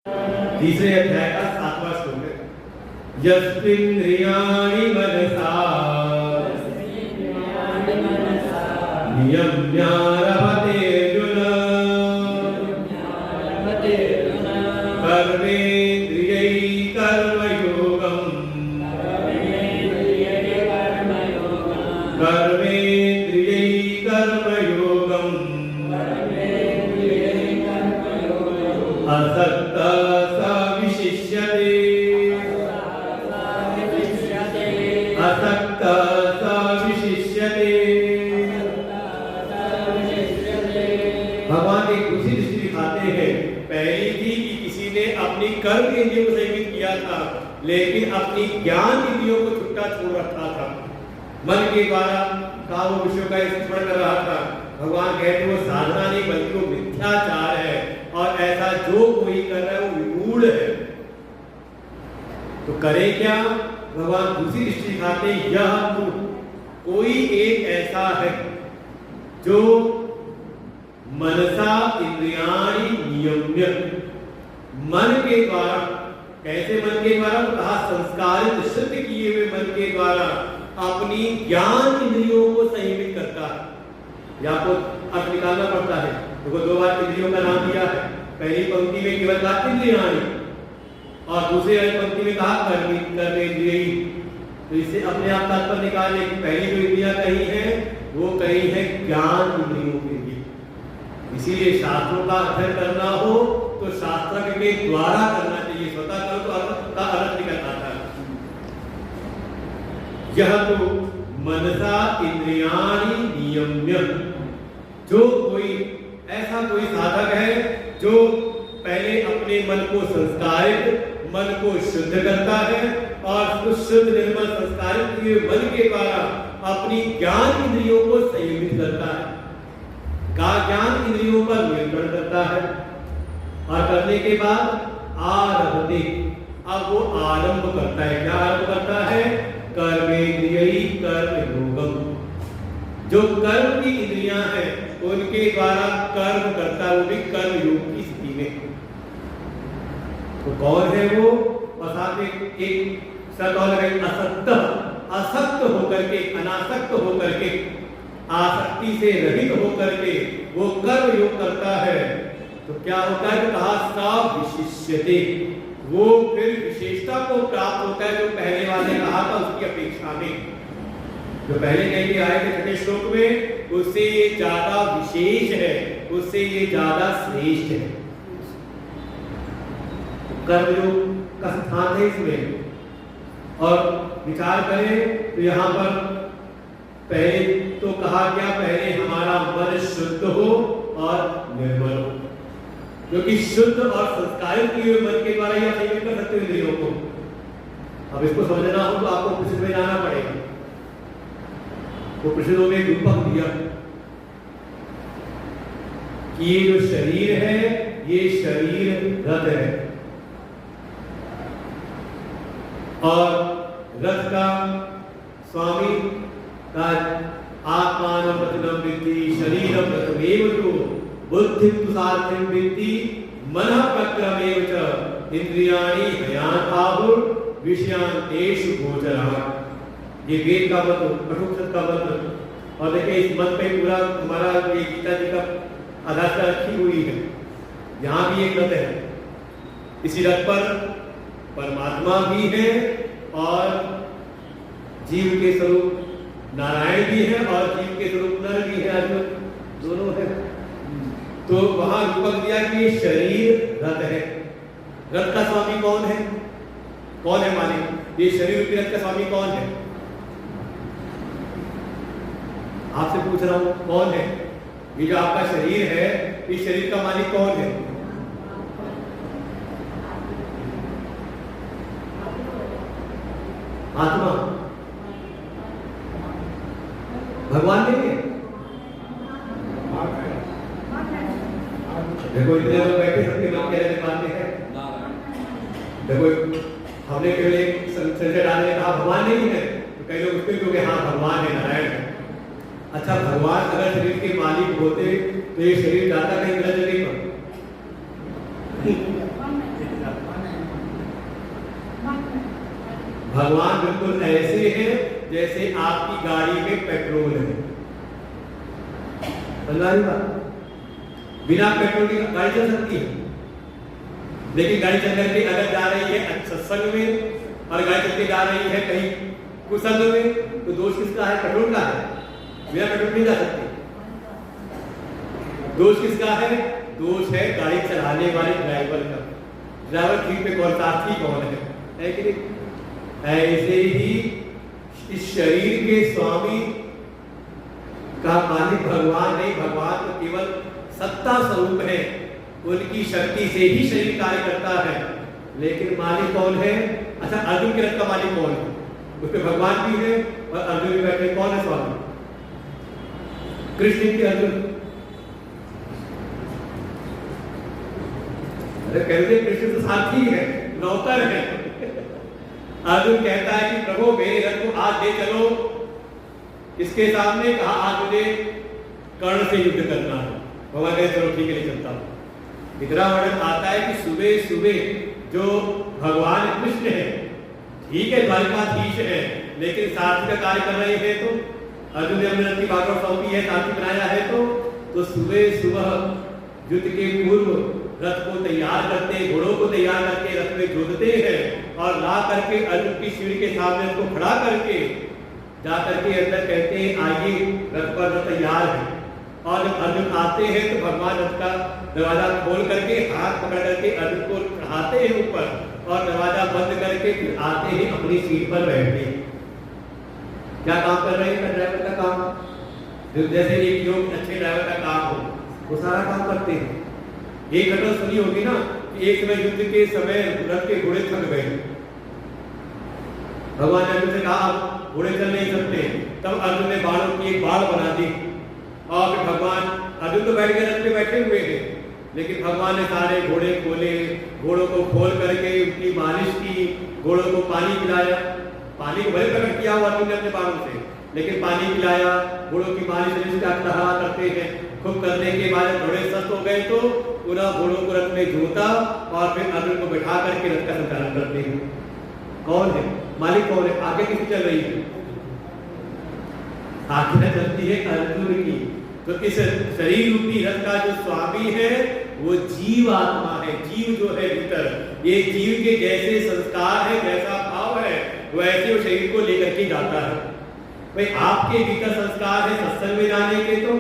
तीसरे अध्याय का 7वां श्लोक है। यस्त्विन्द्रियाणि मनसा नियम्यारभतेऽर्जुन कर्मेन्द्रियैः कर्मयोगम् असक्तः स विशिष्यते भगवान एक दूसरी दृष्टि दिखाते हैं। पहली थी कि किसी ने अपनी कर्म इंद्रियों को संयमित किया था, लेकिन अपनी ज्ञान इंद्रियों को छुट्टा छोड़ रखा था। मन के द्वारा काम विषयों का स्मरण कर रहा था। भगवान कहते वो साधना नहीं बल्कि वो मिथ्याचार है, और ऐसा जो कोई कर रहा है वो विमूढ़ है। तो करे क्या? भगवान दूसरी दृष्टि दिखाते यह कोई एक ऐसा है जो मनसा इंद्रियाणि नियम्य, मन के द्वारा, कैसे मन के द्वारा? कहा संस्कारित शुद्ध किए हुए मन के द्वारा अपनी ज्ञान इंद्रियों को संयमित करता है। या तो अर्थ निकालना पड़ता है। देखो दो बार इंद्रियों का नाम दिया है। पहली पंक्ति में केवल कहा इंद्रियाणि, और दूसरी पंक्ति में कहा कर्मेंद्रिय। तो इससे अपने आप तात्पर्य निकाले कि पहली जो इंद्रियां कही है वो कही है ज्ञान इंद्रियों के लिए। इसीलिए शास्त्रों का अध्ययन करना हो तो शास्त्र के द्वारा करना चाहिए, स्वतः करो तो अर्थ का अर्थ निकल आता है। यह तो मनसा इंद्रियाणि नियम्य, जो कोई ऐसा कोई साधक है जो पहले अपने मन को संस्कारित, मन को शुद्ध करता है, और उस शुद्ध निर्मल संस्कारित हुए मन के द्वारा अपनी ज्ञान इंद्रियों को संयमित करता है, ज्ञान इंद्रियों पर नियंत्रण करता है। और करने के बाद आरभते, अब वो आरंभ करता है। क्या आरंभ करता है? कर्मेंद्रियैः कर्मयोगम्, जो कर्म की इंद्रियां हैं उनके द्वारा कर्म करता है, वो भी कर्म योग की स्थिति में। तो कौन है वो? और साथ में एक शब्द और है असक्त, असक्त होकर के, अनासक्त होकर के, आसक्ति से रहित होकर के वो कर्म योग करता है। तो क्या होता है? कहा सा विशिष्यते, वो फिर विशेषता को प्राप्त होता है जो पहले वाले कहा था उसकी अपेक्षा में। जो पहले कह के आए थे छठे श्लोक में, उससे ये ज्यादा विशेष है, उससे ये ज्यादा श्रेष्ठ है। कर्मयोग का स्थान है इसमें। और विचार करें तो यहाँ पर पहले तो कहा क्या? पहले हमारा मन शुद्ध हो और निर्मल हो, क्योंकि शुद्ध और संस्कारित किए हुए मन के द्वारा ही आप संयमित कर सकते हो इंद्रियों को। अब इसको समझना हो तो आपको उपनिषद में जाना पड़ेगा। उपनिषदों में रूपक दिया कि ये जो शरीर है ये शरीर रथ है, और रथ का स्वामी का आत्मानं प्रतिनं विद्धि शरीरं रथमेव जो बुद्धिं तु सारथिं विद्धि मनः प्रक्रमेव च इंद्रियाणि हयानाहुर विषयान् तेषु गोचराः। ये वेद का मंत्र, कठोपनिषद का मंत्र। और देखिए इस मंत्र पे पूरा हमारा ये गीता जी का आधार रखी हुई है। यहाँ भी एक रथ है, इसी रथ पर परमात्मा भी है और जीव के स्वरूप नारायण भी है और जीव के स्वरूप नर भी है, दोनों है। तो वहां रूपक दिया कि शरीर रथ है। रथ का स्वामी कौन है? कौन है मालिक? ये शरीर रूपी रथ का स्वामी कौन है? आपसे पूछ रहा हूं कौन है? ये जो आपका शरीर है, इस शरीर का मालिक कौन है? आत्मा। भगवान नहीं है? देखो इतने लोग बैठे सबके नाम कह रहे पाते हैं। देखो हमने केवल एक संजय डालने कहा भगवान नहीं है, तो कई लोग उसके क्योंकि हाँ भगवान है, नारायण है। अच्छा भगवान अगर शरीर के मालिक होते तो ये शरीर जाता कहीं गलत जगह पर? भगवान बिल्कुल ऐसे हैं जैसे आपकी गाड़ी में पेट्रोल है। बिना पेट्रोल की गाड़ी चल सकती है, लेकिन गाड़ी चल करके अगर जा रही है सत्संग में और गाड़ी चल के जा रही है कहीं कुसंग में, तो दोष किसका है? पेट्रोल का है। बिना पेट्रोल नहीं जा सकती। दोष किसका है? दोष है गाड़ी चलाने वाले ड्राइवर का। ड्राइवर ठीक पे कौन, साथी कौन है कि नहीं? ऐसे ही इस शरीर के स्वामी का मालिक भगवान नहीं, भगवान तो केवल सत्ता स्वरूप है, उनकी शक्ति से ही शरीर कार्य करता है। लेकिन मालिक कौन है? अच्छा, अर्जुन के रथ का मालिक कौन है? उसमें भगवान भी है और अर्जुन भी बैठे। कौन है स्वामी? कृष्ण के अर्जुन। अरे कहते कृष्ण तो साथी है, नौकर है। अर्जुन कहता है कि प्रभु मेरे रथ को आज ले चलो इसके सामने। कहा आज मुझे कर्ण से युद्ध करना है। भगवान कहते चलो ठीक है, ले चलता हूं। इतना वर्णन आता है कि सुबह सुबह जो भगवान कृष्ण है, ठीक है द्वारिकाधीश है, लेकिन सारथी का कार्य कर रहे हैं। तो अर्जुन ने अपने रथ की बागडोर सौंपी है, सारथी बनाया है। तो सुबह सुबह युद्ध के पूर्व रथ को तैयार करते, घोड़ों को तैयार करके रथ में जोतते हैं और ला करके अर्जुन की सीढ़ी के सामने उसको खड़ा करके जा करके अंदर कहते हैं आइए रथ पर तैयार है। और जब अर्जुन आते हैं तो भगवान रथ का दरवाजा खोल करके हाथ पकड़ करके अर्जुन को चढ़ाते हैं ऊपर और दरवाजा बंद करके फिर आते हैं अपनी सीट पर बैठते हैं। क्या काम कर रहे हैं? ड्राइवर का काम। जैसे एक योग अच्छे ड्राइवर का काम हो, वो सारा काम करते हैं। एक घटना सुनी होगी ना कि एक समय युद्ध के समय रथ के घोड़े थक गए। भगवान ने अर्जुन से कहा आप घोड़े चल नहीं सकते। तब अर्जुन ने बाणों की एक बाढ़ बना दी और फिर भगवान, अर्जुन तो बैठ के रथ पे बैठे हुए थे, लेकिन भगवान ने सारे घोड़े खोले, घोड़ों को खोल करके उनकी मालिश की, घोड़ों को पानी पिलाया। पानी को भले प्रकट किया हुआ अर्जुन ने अपने बाणों से, लेकिन पानी पिलाया, घोड़ों की मालिश करते हैं। खूब करने के बाद घोड़े स्वस्थ हो गए तो पूरा घोड़ों को रथ में जोता और फिर अर्जुन को बैठा करके रथ का संचालन करते हैं। कौन है मालिक? कौन है? आगे किसकी चल रही है? आगे चलती है अर्जुन की। तो इस शरीर रूपी रथ का जो स्वामी है वो जीव आत्मा है। जीव जो है भीतर, ये जीव के जैसे संस्कार है, जैसा भाव है, वैसे वो शरीर को लेकर के जाता है। भाई आपके भीतर संस्कार है सत्संग में जाने के, तो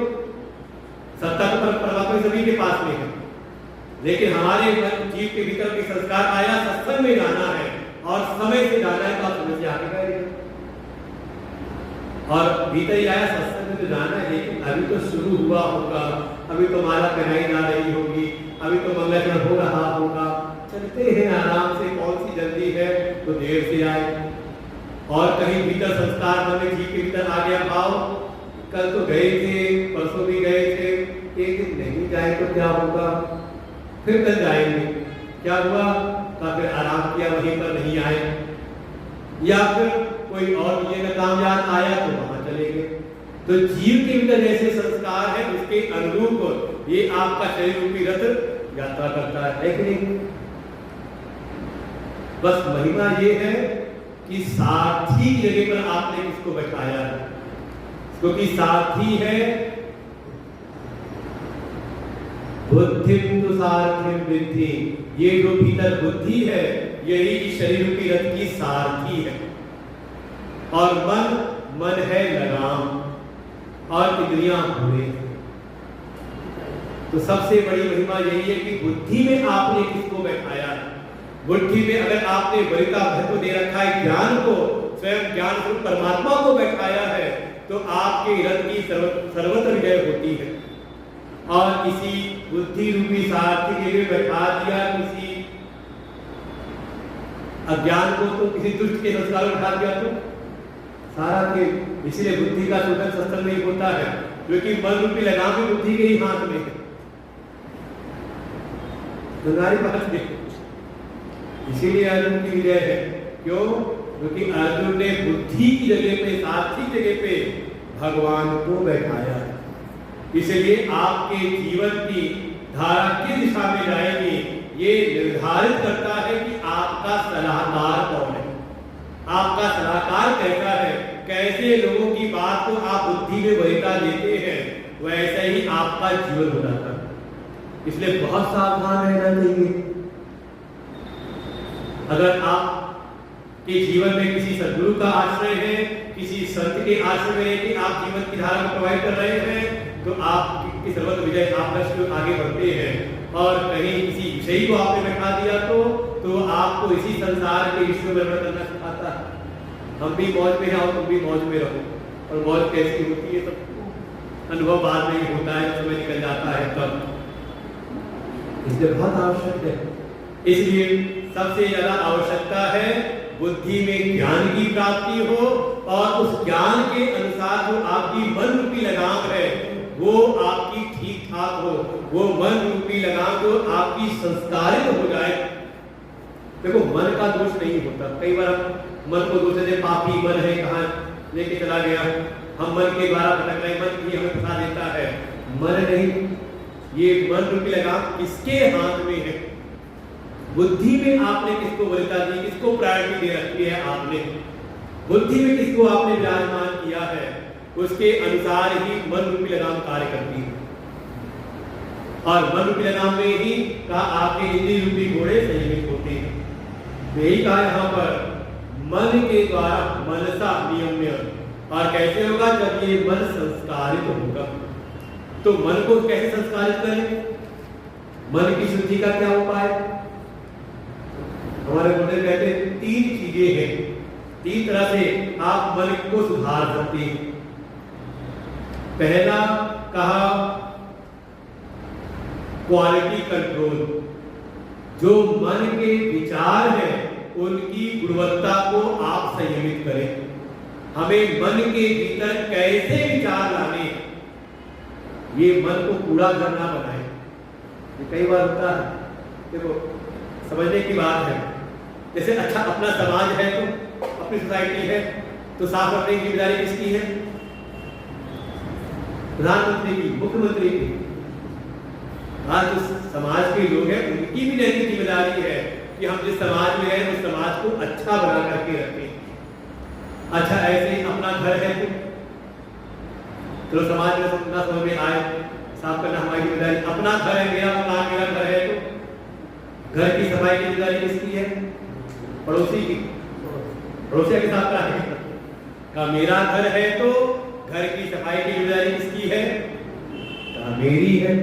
सत्ता तो परमात्मा सभी के पास में है, लेकिन हमारे जीव के भीतर के संस्कार आया सत्संग में जाना है और समय से जाना है। तो आप समय से आगे बढ़ेंगे और भीतर ही आया सत्संग में तो जाना है, लेकिन अभी तो शुरू हुआ होगा, अभी तो माला पहनाई जा रही होगी, अभी तो मंगलाचरण हो रहा होगा। चलते हैं आराम से, कौन सी जल्दी है, तो देर से आए। और कहीं भीतर संस्कार मन में जीव के भीतर आ गया भाव, कल तो गए थे, परसों भी गए थे, एक दिन नहीं जाए तो क्या होगा, फिर कल जाएंगे। क्या हुआ? तो फिर आराम किया, वहीं पर नहीं आए, या फिर कोई और दूसरे का काम याद आया तो वहां चले गए। तो जीव के भीतर जैसे संस्कार है उसके अनुरूप ये आपका शरीर रूपी रथ यात्रा करता है कि नहीं? बस महिमा ये है कि सारथी की जगह पर आपने किसको बैठाया है, क्योंकि सारथी है बुद्धिम तु सारथिम विद्धि। ये जो भीतर बुद्धि है यही इस शरीर रूपी रथ की सारथी है। और मन है लगाम और इंद्रियां घोड़े। तो सबसे बड़ी महिमा यही है कि बुद्धि में आपने किसको बैठाया है। बुद्धि में अगर आपने बलि का महत्व दे रखा है, ज्ञान को, स्वयं ज्ञान स्वरूप परमात्मा को बैठाया है, तो आपके रथ की सर्वत्र विजय होती है। और इसी बुद्धि रूपी सारथी के लिए बैठा दिया किसी अज्ञान को, तो किसी दुष्ट के संस्कार में बैठा दिया तो सारा के। इसलिए बुद्धि का शोधन सत्संग नहीं होता है, क्योंकि मन रूपी लगाम भी बुद्धि के ही हाथ में है। तुम्हारी बात देखो, इसीलिए अर्जुन की विजय है। क्यों? क्योंकि अर्जुन ने बुद्धि की जगह पे, सारथी की जगह पे भगवान को बैठाया है। इसलिए आपके जीवन की धारा किस दिशा में जाएगी ये निर्धारित करता है कि आपका सलाहकार कौन है, आपका वरीयता देते हैं वैसे ही आपका जीवन हो जाता है। इसलिए बहुत सावधान रहना चाहिए। अगर आप के जीवन में किसी सद्गुरु का आश्रय है, किसी संत के आश्रय में रहकर आप जीवन की धारा को प्रवाहित कर रहे हैं, तो आप की सर्वत विजय आप लक्ष्य आगे बढ़ते हैं। और कहीं किसी विषय को आपने बैठा दिया तो आपको इसी संसार के विश्व में निर्भर करना सिखाता है। हम भी मौज में रहो, तुम भी मौज में रहो। और मौज कैसी होती है सब अनुभव बाद में ही होता है, समय निकल जाता है तब। इसलिए बहुत आवश्यक है। इसलिए सबसे ज्यादा आवश्यकता है बुद्धि में ज्ञान की प्राप्ति हो, और उस ज्ञान के अनुसार जो आपकी मन रूपी लगाम है वो आपकी ठीक ठाक हो, वो मन रूपी लगाम जो आपकी संस्कारित हो जाए। देखो मन का दोष नहीं होता। कई बार हम मन को दोष देते, पापी मन है, कहाँ लेके चला गया, हम मन के द्वारा भटक रहे, मन भी हमें फंसा देता है। मन नहीं, ये मन रूपी लगाम किसके हाथ में है? बुद्धि में आपने किसको वरीयता दी, किसको प्रायोरिटी दे रखी है आपने, बुद्धि में किसको आपने विराजमान किया है, उसके अनुसार ही मन रूपी लगाम कार्य करती है। और मन रूपी लगाम में ही कहा आपके इंद्रिय रूपी घोड़े संयमित होते हैं। यही कहा यहाँ पर मन के द्वारा मनसा नियम्य। और कैसे होगा? जब ये मन संस्कारित होगा। तो मन को कैसे संस्कारित करें? मन की शुद्धि का क्या उपाय? हमारे गुरुदेव कहते हैं 3 चीजें हैं, 3 तरह से आप मन को सुधार सकते हैं। पहला कहा क्वालिटी कंट्रोल। जो मन के विचार हैं उनकी गुणवत्ता को आप संयमित करें। हमें मन के भीतर कैसे विचार लाने, ये मन को कूड़ा घर ना बनाए। कई बार होता है, देखो समझने की बात है। जैसे अच्छा अपना समाज है, तो अपनी सोसाइटी है, तो साफ रखने की जिम्मेदारी किसकी है? प्रधानमंत्री की, मुख्यमंत्री की। आज जो समाज के लोग हैं उनकी भी नैतिक जिम्मेदारी है कि हम जिस समाज में हैं उस समाज को अच्छा बना करके रखें। अच्छा ऐसे अपना घर है, तो समाज में अपना समझ में आए, साफ करना हमारी जिम्मेदारी। अपना घर है, मेरा मकान, मेरा घर है, तो घर की सफाई की जिम्मेदारी किसकी है? पड़ोसी की। पड़ोसी के साथ का मेरा घर है, तो घर की सफाई की जिम्मेदारी किसकी है? मेरी है।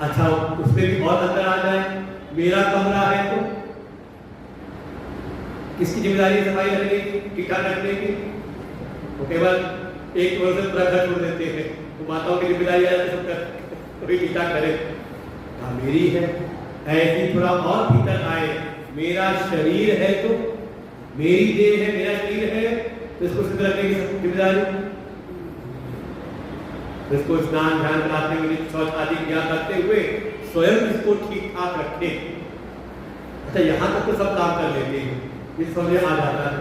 अच्छा उसमें भी और अंदर आ जाए, मेरा कमरा है तो किसकी जिम्मेदारी सफाई रखने की, ठीक ठाक रखने की? तो केवल एक वर्ष पूरा घर छोड़ देते हैं, तो माताओं की जिम्मेदारी है सब कोई ठीक ठाक करे। मेरी है। ऐसी थोड़ा और भीतर आए, मेरा शरीर है तो मेरी देह है, मेरा शरीर है, तो इसको शुद्ध रखने की जिम्मेदारी, तो इसको स्नान ध्यान कराते हुए, शौच आदि क्रिया करते हुए स्वयं इसको ठीक ठाक रखे। अच्छा यहाँ तक तो सब काम कर लेते हैं, इस समझ आ जाता है।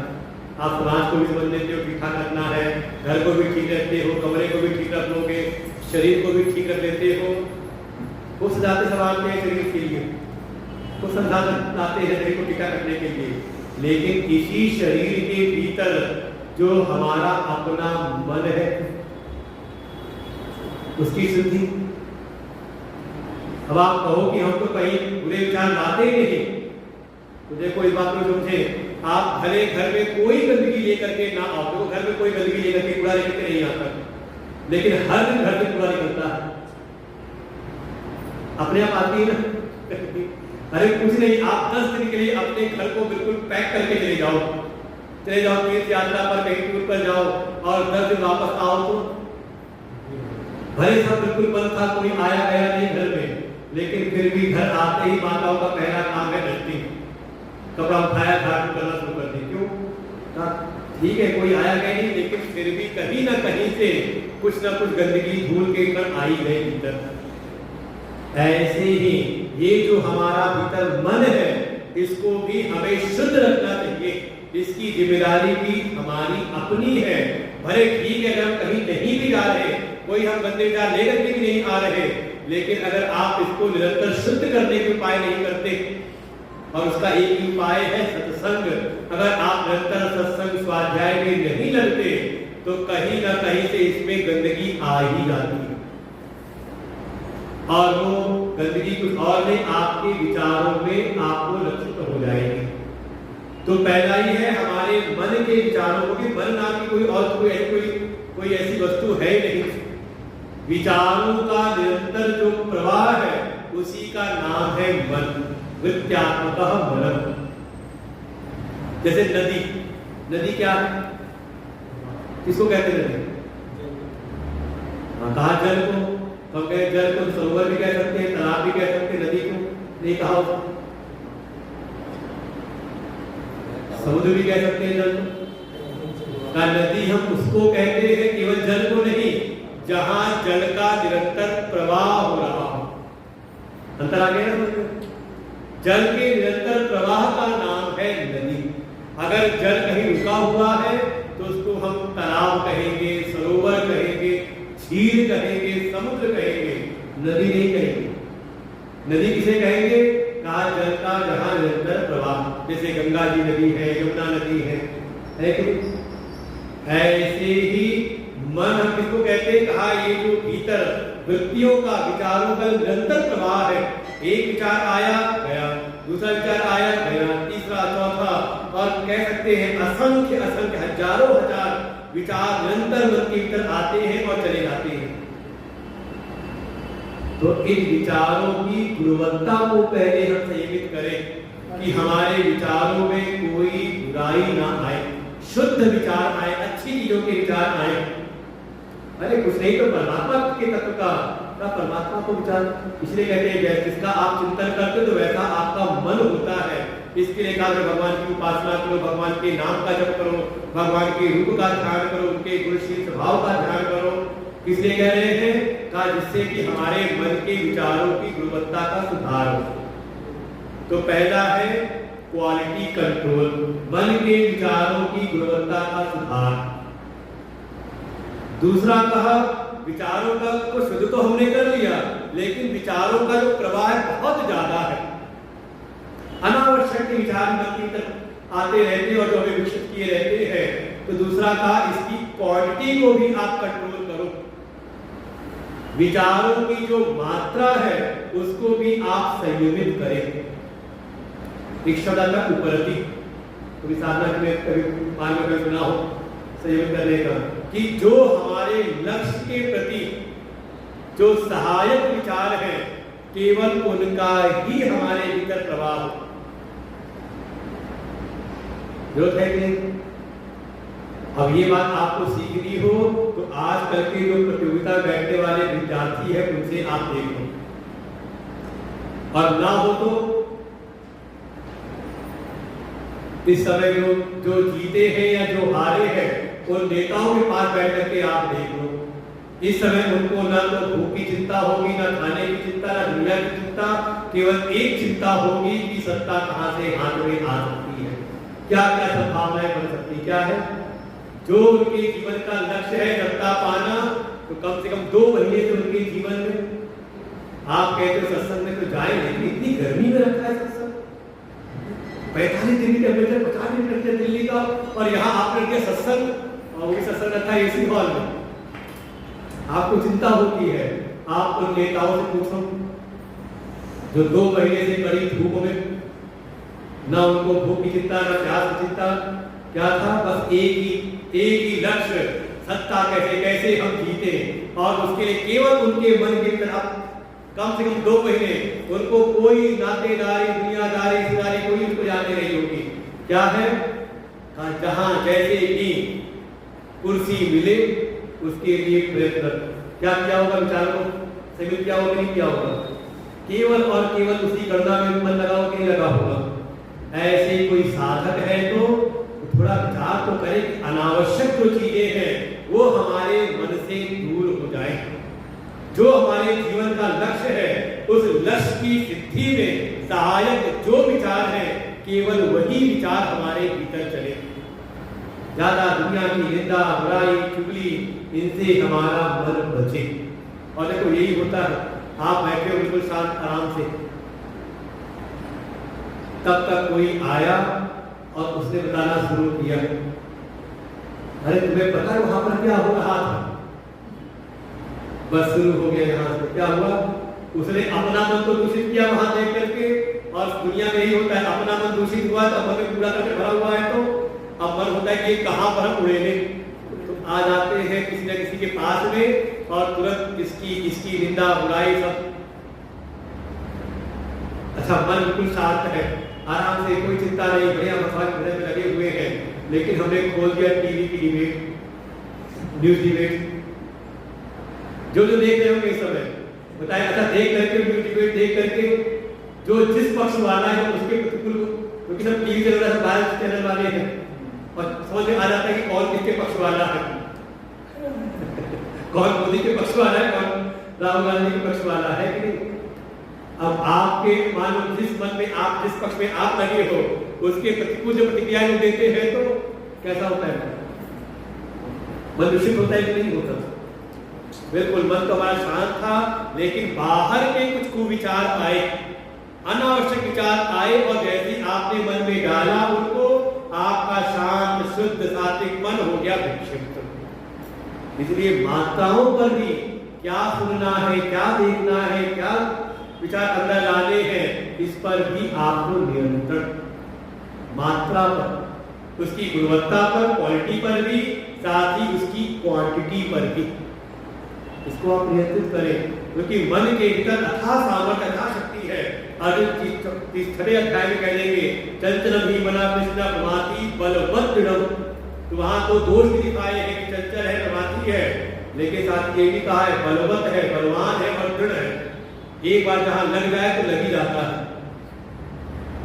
आप समाज को भी समझ लेते हो, ठीक ठाक रखना है, घर को भी ठीक रखते हो, कमरे को भी ठीक रख लोगे, शरीर को भी ठीक रख लेते हो। वो सजाते सवाल में शरीर के लिए, वो संसाधन लाते हैं शरीर को टीका करने के लिए। लेकिन इसी शरीर के भीतर जो हमारा अपना मन है उसकी शुद्धि। अब आप कहो कि हम तो कहीं बुरे विचार लाते ही नहीं, तो देखो इस बात को समझे, आप भले घर में कोई गंदगी लेकर के ना आओ, तो घर में कोई गंदगी लेकर के कूड़ा लेकर नहीं आता, लेकिन हर दिन घर से कूड़ा निकलता है, अपने आप आती है ना। अरे कुछ नहीं, आप 10 दिन के लिए अपने घर को बिल्कुल पैक करके चले जाओ तीर्थ यात्रा पर, कहीं टूर पर जाओ, और 10 दिन वापस आओ तो भले सब बिल्कुल बंद था, कोई आया गया नहीं घर में, लेकिन फिर भी घर आते ही माताओं का पहला काम है डस्टिंग, कपड़ा उठाया झाड़ू करना शुरू कर दी। क्यों? ठीक है कोई आया गया नहीं, लेकिन फिर भी कहीं ना कहीं से कुछ ना कुछ गंदगी धूल के कर आई गई भीतर। ऐसे ही ये जो हमारा भीतर मन है, इसको भी हमें शुद्ध रखना चाहिए। इसकी जिम्मेदारी भी हमारी अपनी है। भले ठीक है, अगर हम कहीं नहीं भी जा रहे, कोई हम गंदे विचार लेकर के भी नहीं आ रहे, लेकिन अगर आप इसको निरंतर शुद्ध करने के उपाय नहीं करते, और उसका एक ही उपाय है सत्संग। अगर आप निरंतर सत्संग स्वाध्याय में नहीं लगते, तो कहीं ना कहीं से इसमें गंदगी आ ही जाती है, और वो गंदगी कुछ और नहीं, आपके विचारों में आपको लक्षित हो जाएगी। तो पहला ही है हमारे मन के विचारों को, कि मन नाम की कोई और कोई ऐसी वस्तु है नहीं। विचारों का निरंतर जो प्रवाह है उसी का नाम है मन, वृत्त्यात्मकः मनः। जैसे नदी, नदी क्या है, किसको कहते हैं नदी? कहा जल को, हम कहे जल को सरोवर भी कह सकते हैं, तालाब भी कह सकते हैं, नदी को नहीं कहा, समुद्र भी कह सकते हैं जल का। नदी हम उसको कहते हैं, केवल जल को नहीं, जहां जल का निरंतर प्रवाह हो रहा हो। अंतर आ गया ना? जल के निरंतर प्रवाह का नाम है नदी। अगर जल कहीं रुका हुआ है तो उसको हम तालाब कहेंगे, सरोवर कहेंगे, झील कहेंगे, समुद्र कहेंगे, नदी नहीं कहेंगे। नदी किसे कहेंगे? कहा जल का जहां निरंतर प्रवाह, जैसे गंगा जी नदी है, यमुना नदी है कि ऐसे ही मन हम किसको कहते हैं? कहा ये जो भीतर वृत्तियों का, विचारों का निरंतर प्रवाह है, एक विचार आया गया, दूसरा विचार आया गया, तीसरा, चौथा, और कह सकते हैं असंख्य असंख्य हजारों हजार विचार निरंतर मन के भीतर आते हैं और चले जाते हैं। तो इन विचारों की गुणवत्ता को पहले हम संयमित करें कि हमारे विचारों में कोई बुराई ना आए, शुद्ध विचार आए, अच्छी चीजों के विचार आए। अरे कुछ नहीं तो परमात्मा के तत्व का परमात्मा को विचार, इसलिए कहते हैं जिसका आप चिंतन करते हो तो वैसा आपका मन होता है। इसके लिए कहा भगवान की उपासना करो, भगवान के नाम का जप करो, भगवान के रूप का ध्यान करो, उनके गुणशील स्वभाव का ध्यान करो। किस लिए कह रहे हैं? कहा जिससे कि हमारे मन के विचारों की गुणवत्ता का सुधार हो। तो पहला है क्वालिटी कंट्रोल, मन के विचारों की गुणवत्ता का सुधार। दूसरा कहा विचारों का को शुद्ध तो हमने कर लिया, लेकिन विचारों का जो प्रवाह बहुत ज्यादा है, अनावश्यक के विचार मन की तरफ आते रहते और जो हमें विकसित किए रहते हैं। तो दूसरा कहा इसकी क्वांटिटी को भी आप कंट्रोल करो, विचारों की जो मात्रा है उसको भी आप संयमित करें। एक शब्द आता है उपरति, तो साधना में कभी मान में सुना हो संयमित करने का, कि जो हमारे लक्ष्य के प्रति जो सहायक विचार है केवल उनका ही हमारे भीतर प्रवाह हो। जो है कि अब ये बात आपको सीखनी हो तो आज कल के जो प्रतियोगिता बैठने वाले विद्यार्थी है उनसे आप देखो, और ना हो तो इस समय जो जीते हैं या जो हारे हैं उन नेताओं के पास बैठ करके आप देख लो। इस समय उनको ना तो भूख की चिंता होगी, ना खाने की चिंता, ना दुनिया की चिंता, केवल एक चिंता होगी कि सत्ता कहां से हाथ में आ सकती है, क्या क्या संभावनाएं बन सकती, क्या है। जो उनके जीवन का लक्ष्य है सत्ता पाना, तो कम से कम 2 महीने से उनके जीवन में आप कहते हो सत्संग में तो जाए, लेकिन इतनी गर्मी में रखा है सत्संग, 45 degree temperature, 50 degree temperature Delhi का, और यहाँ आपने सत्संग, और वो सत्संग रखा है एसी हॉल में। आपको चिंता होती है, आप उन नेताओं से पूछो जो 2 महीने से कड़ी धूप में, ना उनको भूख की चिंता, ना प्यास की चिंता, क्या था, बस एक ही लक्ष्य, सत्ता कैसे कैसे हम जीते, और उसके लिए केवल उनके मन की तरफ कम से कम 2 महीने उनको कोई नातेदारी, दुनियादारी, रिश्तेदारी कोई उनको जाने नहीं होगी। क्या है, जहां जैसे ही कुर्सी मिले उसके लिए प्रयत्न, क्या किया होगा, विचारों को सीमित किया होगा, नहीं किया होगा, केवल और केवल उसी गणना में मन लगाओ कि नहीं लगा होगा। ऐसे कोई साधक है तो थोड़ा विचार तो करे कि अनावश्यक जो चीजें हैं वो हमारे मन से दूर हो जाए, जो हमारे जीवन का लक्ष्य है उस लक्ष्य की सिद्धि में सहायक जो विचार है केवल वही विचार हमारे भीतर चले। ज्यादा दुनिया की निंदा, बुराई, चुगली, इनसे हमारा मन बचे। और देखो यही होता है, आप बैठे हो बिल्कुल शांत आराम से, तब तक कोई आया और उसने बताना शुरू किया अरे तुम्हें पता है वहां पर क्या हो रहा था? बस शुरू हो गया यहाँ से। क्या हुआ? उसने अपना मन तो दूषित किया वहां देख करके, और दुनिया में ही होता है, अपना मन दूषित हुआ तो मन में कूड़ा करके भरा हुआ है, तो अब मन होता है कि ये कहाँ पर हम उड़ेंगे। तो आ जाते हैं किसी न किसी के पास में और तुरंत इसकी निंदा बुराई सब। अच्छा, मन बिल्कुल शांत है, आराम से, कोई चिंता नहीं, बढ़िया मसाज में लगे हुए हैं, लेकिन हमने खोल दिया टीवी की डिबेट, न्यूज डिबेट, जो देख रहे होंगे इस समय बताए। अच्छा, देख करके न्यूज डिबेट देख करके जो जिस पक्ष वाला है उसके प्रतिकूल, क्योंकि सब टीवी चल रहा है, भारत चैनल वाले हैं, और समझ में आ जाता है कि कौन किसके पक्ष वाला है कौन मोदी के पक्ष वाला है, कौन राहुल गांधी के पक्ष वाला है कि नहीं। अब आपके मान लो जिस मन में आप, जिस पक्ष में आप लगे हो, उसके प्रतिकूल जो प्रतिक्रिया देते हैं तो कैसा होता है? मन दूषित होता है कि नहीं होता? बिल्कुल, मन तो हमारा शांत था, लेकिन बाहर के कुछ कुविचार आए, अनावश्यक विचार आए, और जैसे आपने मन में डाला उनको, आपका शांत शुद्ध सात्विक मन हो गया विक्षिप्त। इसलिए मात्राओं पर भी क्या सुनना है, क्या देखना है, क्या विचार अंदर लाने हैं, इस पर भी आपको नियंत्रण, मात्रा पर, उसकी गुणवत्ता पर, क्वालिटी पर भी, साथ ही उसकी क्वांटिटी पर भी, इसको आप नियंत्रित करें, क्योंकि मन के भीतर अथाह सामर्थ्य, अथाह शक्ति है। अर्जुन 6वें अध्याय में कह देंगे, चंचलम ही मना कृष्ण प्रमाति बलवत् दृढ़। तो वहां तो दोष भी दिखाए हैं कि चंचल है, प्रमाति है, लेकिन साथ ये भी कहा है बलवत् है, बलवान है और दृढ़ है। एक बार जहां लग जाए तो लग ही जाता है।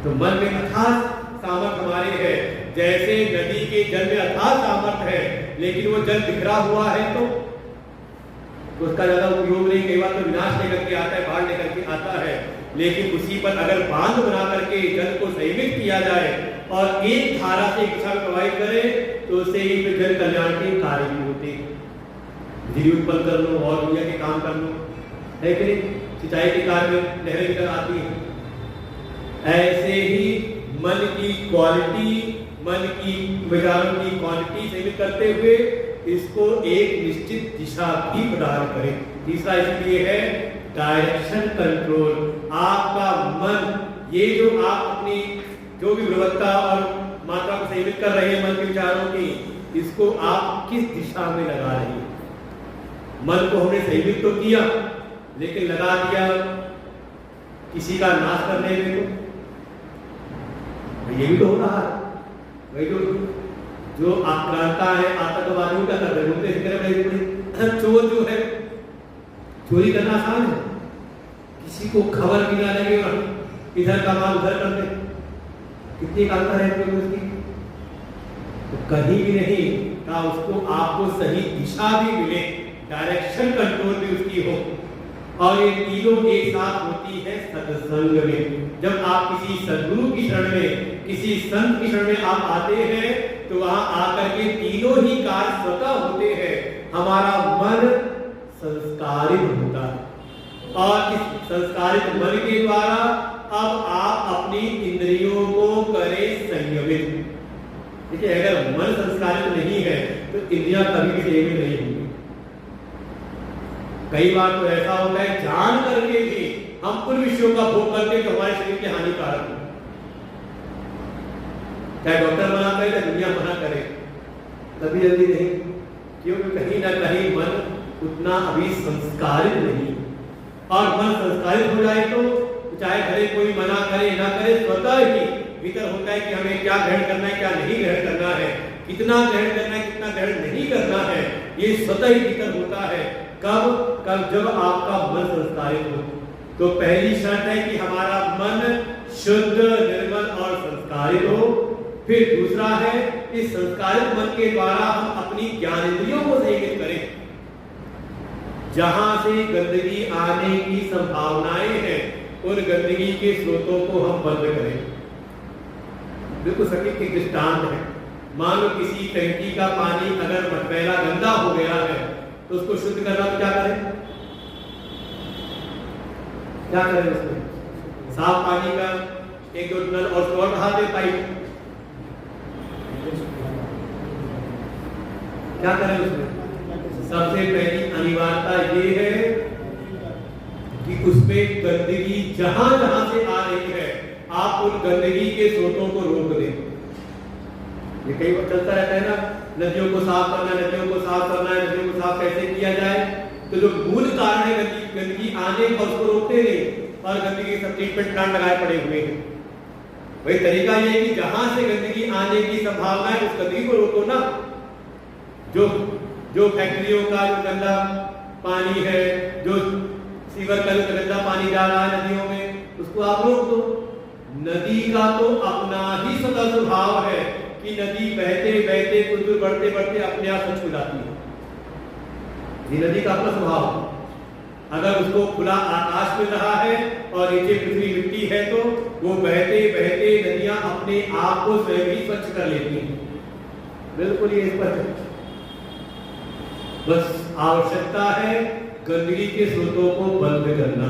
तो मन में अथाह सामर्थ्य हमारे है, जैसे नदी के जल में अथाह सामर्थ्य है, लेकिन वो जल बिखरा हुआ है तो उसका ज्यादा उपयोग नहीं, कई बार तो विनाश लेकर के आता है, बाढ़ लेकर के आता है। लेकिन उसी पर अगर बांध बना करके जल को संयमित किया जाए और एक धारा से एक दिशा में प्रवाहित करे, तो उससे ही फिर जन कल्याण के कार्य भी होते हैं। बिजली उत्पन्न कर लो और दुनिया के काम कर लो, है कि नहीं? सिंचाई के कार्य में नहरें निकल आती है। ऐसे ही मन की क्वालिटी, मन की विचारों की क्वांटिटी सीमित करते हुए इसको एक निश्चित दिशा भी प्रदान करें। तीसरा इसलिए है डायरेक्शन कंट्रोल। आपका मन, ये जो आप अपनी जो भी गुणवत्ता और मात्रा को सीमित कर रहे हैं मन के विचारों की, इसको आप किस दिशा में लगा रहे हैं? मन को हमने सीमित तो किया, लेकिन लगा दिया किसी का नाश करने में, तो ये भी तो हो रहा है। वही जो आक्रांता है, आतंकवादियों का कर रहे, चोर जो है, चोरी करना आसान है, किसी को खबर भी ना लगे और इधर का माल उधर कर दे, कितनी कांता है उसकी, तो कहीं भी नहीं का उसको आपको सही दिशा भी मिले, डायरेक्शन कंट्रोल भी उसकी हो। और ये तीनों एक साथ होती है सत्संग में। जब आप किसी सद्गुरु की शरण में, किसी संत की शरण में आप आते हैं, तो वहां आकर के तीनों ही कार्य स्वतः होते हैं। हमारा मन संस्कारित होता है, और इस संस्कारित मन के द्वारा अब आप अपनी इंद्रियों को करें संयमित। देखिए, अगर मन संस्कारित नहीं है तो इंद्रियां कभी भी संयमित नहीं होंगी। कई बार तो ऐसा होता है जान करके भी हम उन विषयों का भोग करते जो हमारे शरीर के हानिकारक हो, चाहे डॉक्टर मना करे चाहे दुनिया मना करे, कभी जल्दी नहीं, क्योंकि कहीं ना कहीं मन उतना अभी संस्कारित नहीं। और मन संस्कारित हो जाए तो चाहे भले कोई मना करे ना करे, स्वतः ही भीतर होता है कि हमें क्या ग्रहण करना है, क्या नहीं ग्रहण करना है, कितना ग्रहण करना है, कितना ग्रहण नहीं करना है, ये स्वतः ही भीतर होता है। कब? जब आपका मन संस्कारित हो। तो पहली शर्त है कि हमारा मन शुद्ध, निर्मल और संस्कारित हो। फिर दूसरा है इस संस्कारित मन के द्वारा हम अपनी ज्ञानेंद्रियों को संयमित करें। जहां से गंदगी आने की संभावनाएं हैं, उन गंदगी के स्रोतों को हम बंद करें। बिल्कुल सटीक एक दृष्टांत है। मान लो किसी टंकी का पानी अगर मटमैला गंदा हो गया है, तो उसको शुद्ध करना तो क्या करें? क्या करें उसमें? साफ पानी का एक दो नल और बढ़ा दे पाइप, क्या करें उसमें? सबसे पहली अनिवार्यता ये है कि उसमें गंदगी जहां जहां से आ रही है आप उन गंदगी के स्रोतों को रोक दें। ये कई बार चलता रहता है ना, नदियों को साफ करना है, नदियों को साफ करना है, नदियों को साफ कैसे किया जाए? तो जो मूल कारण है गंदगी आने का उसको रोकते नहीं और गंदगी सब ट्रीटमेंट प्लांट लगाए पड़े हुए हैं। वही तरीका ये है कि जहां से गंदगी आने की संभावना है उस गंदगी को रोको ना। जो फैक्ट्रियों का जो गंदा पानी है, जो सीवर का जो गंदा पानी जा रहा है नदियों में, उसको आप रोक दो। नदी का तो अपना ही स्वतः स्वभाव है कि नदी बहते बहते कुछ दूर बढ़ते बढ़ते अपने आप स्वच्छ हो जाती है। ये नदी का अपना स्वभाव है। अगर उसको खुला आकाश मिल रहा है और नीचे पृथ्वी मिट्टी है तो वो बहते बहते नदियां अपने आप को स्वयं ही स्वच्छ कर लेती हैं। बिल्कुल ये स्पष्ट है। बस आवश्यकता है गंदगी के स्रोतों को बंद करना।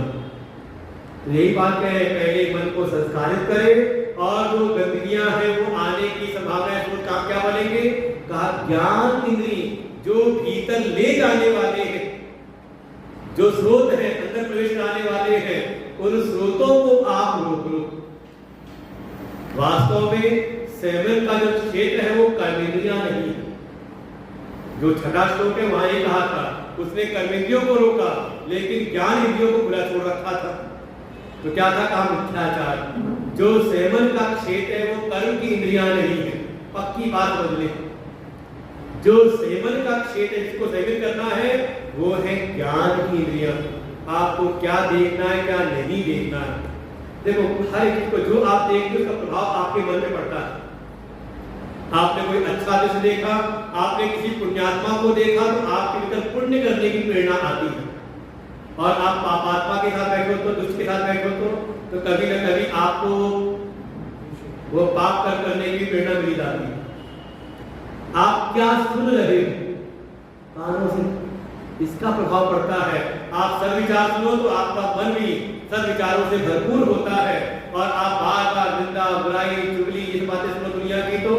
यही बात है, पहले मन को संस्कारित करें और जो गंदगियां हैं वो आने की संभावना है तो क्या बनेंगे? कहा ज्ञान इंद्रिय जो भीतर ले जाने वाले हैं, जो स्रोत है अंदर प्रवेश कराने वाले हैं, उन स्रोतों को आप रोक लो। वास्तव में सेवन का जो क्षेत्र है वो कर्मेंद्रियां नहीं है। जो छठा श्लोक है वहां ये कहा था, उसने कर्मेंद्रियों को रोका लेकिन ज्ञान इंद्रियों को खुला छोड़ रखा था। तो क्या था? कहा मिथ्याचार। जो सेवन का क्षेत्र है वो कर्म की इंद्रियां नहीं है। पक्की बात बदले, जो सेवन का क्षेत्र जिसको सेवन करना है वो है ज्ञान की इंद्रियां। आपको क्या देखना है क्या नहीं देखना है। देखो हर चीज को जो आप देखते हो उसका प्रभाव आपके मन में पड़ता है। आपने कोई अच्छा दृश्य देखा, आपने किसी पुण्यात्मा को देखा तो आपके भीतर पुण्य करने की प्रेरणा आती है। और आप पापात्मा के साथ बैठे हो तो दुष्ट के साथ बैठे हो तो कभी न कभी आपको वो पाप करने की प्रेरणा मिल जाती है। आप क्या सुन रहे हो? कानों से इसका प्रभाव पड़ता है। आप सद्विचार सुनो तो आपका मन भी सद्विचारों से भरपूर होता है और आप बार बार निंदा बुराई चुगली ये बातें सुनो दुनिया की तो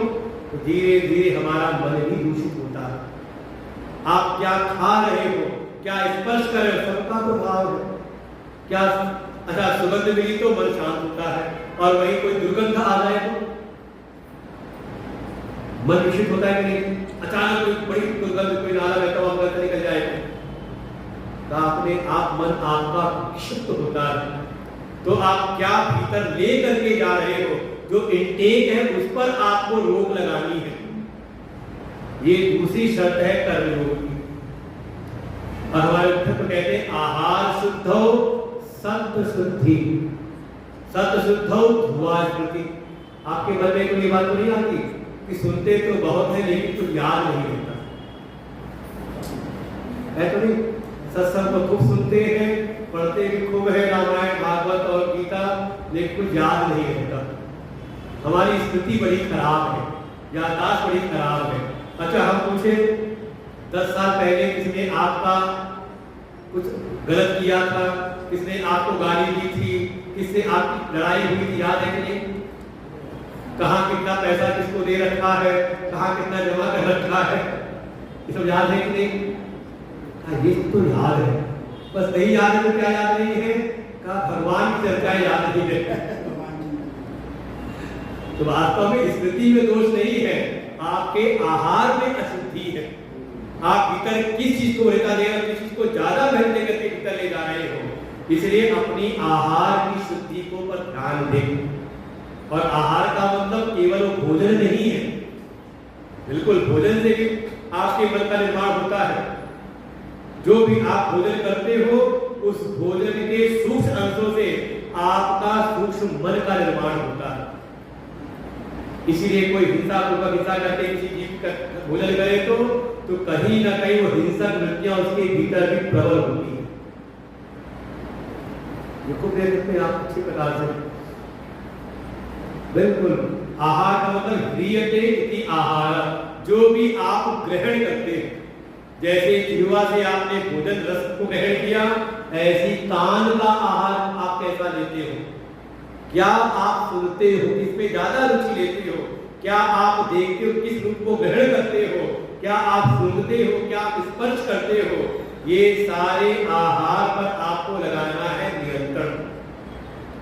धीरे धीरे हमारा मन भी दूषित होता है। आप क्या खा रहे हो, क्या स्पर्श कर रहे हो, सबका प्रभाव है। क्या अच्छा सुगंध मिली तो मन शांत होता है और वही कोई दुर्गंध आ जाए तो मन विषित होता है कि नहीं? अचानक कोई बड़ी दुर्गंध कोई नाला बहता हुआ अंदर निकल जाए तो अपने आप मन आपका विक्षिप्त होता है। तो आप क्या भीतर ले करके जा रहे हो, जो इंटेक है उस पर आपको रोक लगानी है। ये दूसरी शर्त है कर्मयोग की। और हमारे उत्तर को कहते हैं आहार शुद्धो सत्व शुद्धि, सत्व शुद्धो धुआ स्मृति। आपके मन में कोई बात तो नहीं आती कि सुनते तो बहुत है लेकिन कुछ याद नहीं रहता है तो नहीं? सत्संग तो खूब सुनते हैं, पढ़ते भी खूब है रामायण भागवत और गीता, लेकिन कुछ याद नहीं रहता। हमारी स्मृति बड़ी खराब है, याददाश्त बड़ी खराब है। अच्छा हम पूछे 10 साल पहले किसने आपका कुछ गलत किया था, किसने आपको गाली दी थी, किससे आपकी लड़ाई हुई थी, याद है कि नहीं? कहाँ कितना पैसा किसको दे रखा है, कहाँ कितना जमा कर रखा है, ये सब याद है कि नहीं? ये तो याद है, बस नहीं याद है तो क्या याद नहीं है? कहा भगवान की चर्चा याद नहीं है। तो वास्तव में स्मृति में दोष नहीं है, आपके आहार में अशुद्धि है। आप भीतर किस चीज को रहता दे रहे हो, किस चीज को ज्यादा महत्व करके भीतर ले जा रहे हो। इसलिए अपनी आहार की शुद्धि को पर ध्यान दें। और आहार का मतलब केवल वो भोजन नहीं है, बिल्कुल भोजन से भी आपके मन का निर्माण होता है। जो भी आप भोजन करते हो उस भोजन के सूक्ष्म अंशों से आपका सूक्ष्म मन का निर्माण होता है। इसीलिए कोई हिंसा पूर्वक हिंसा करके किसी जीव का भोजन करे तो कहीं ना कहीं वो हिंसक वृत्तियां उसके भीतर भी प्रबल होती है। ये खूब देख सकते हैं आप अच्छी प्रकार से। बिल्कुल आहार का मतलब ह्रियते इति आहार, जो भी आप ग्रहण करते हैं। जैसे जिह्वा से आपने भोजन रस को ग्रहण किया, ऐसी कान का आहार आप कैसा लेते हो? क्या आप सुनते हो, किसमें ज्यादा रुचि लेते हो? क्या आप देखते हो, किस रूप को ग्रहण करते हो? क्या आप सूंघते हो, क्या आप स्पर्श करते हो, ये सारे आहार पर आपको लगाना है नियंत्रण।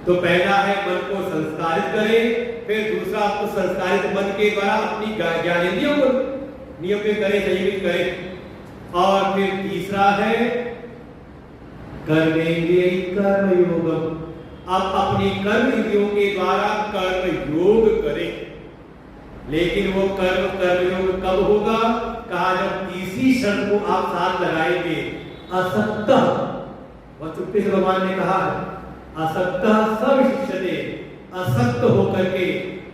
तो पहला है मन को संस्कारित करें, फिर दूसरा उस संस्कारित मन के द्वारा अपनी ज्ञानेंद्रियों को नियमित करें, संयमित करें। और फिर तीसरा है कर्मेंद्रिय कर्म योगम। अब अपनी कर्म इंद्रियों के द्वारा कर्म योग करें। लेकिन वो कर्म योग कब होगा? कहा जब तीसरी शर्त को आप साथ लगाएंगे, असक्त। चुप्पी से भगवान ने कहा असक्त सब शिष्यते, असक्त होकर के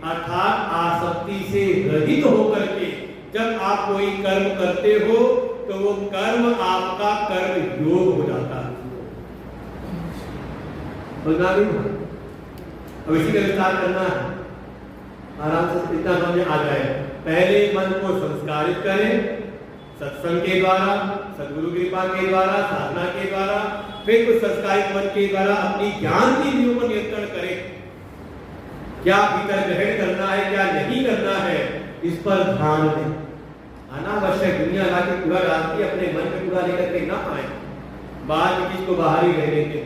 अर्थात आसक्ति से रहित होकर के जब आप कोई कर्म करते हो तो वो कर्म आपका कर्म योग हो जाता है। अब इसी का विस्तार करना है, आराम से इतना समझ आ जाए। पहले मन को संस्कारित करें सत्संग के द्वारा, सद्गुरु कृपा के द्वारा, साधना के द्वारा, फिर उस संस्कारित मन के द्वारा अपनी ज्ञान की इंद्रियों पर नियंत्रण करें। क्या भीतर ग्रहण करना है, क्या नहीं करना है, इस पर ध्यान दें। अनावश्यक दुनिया ला के पूरा रास्ते अपने मन में पूरा लेकर के ना आए, बाद में किसको बाहर ही रह लेंगे।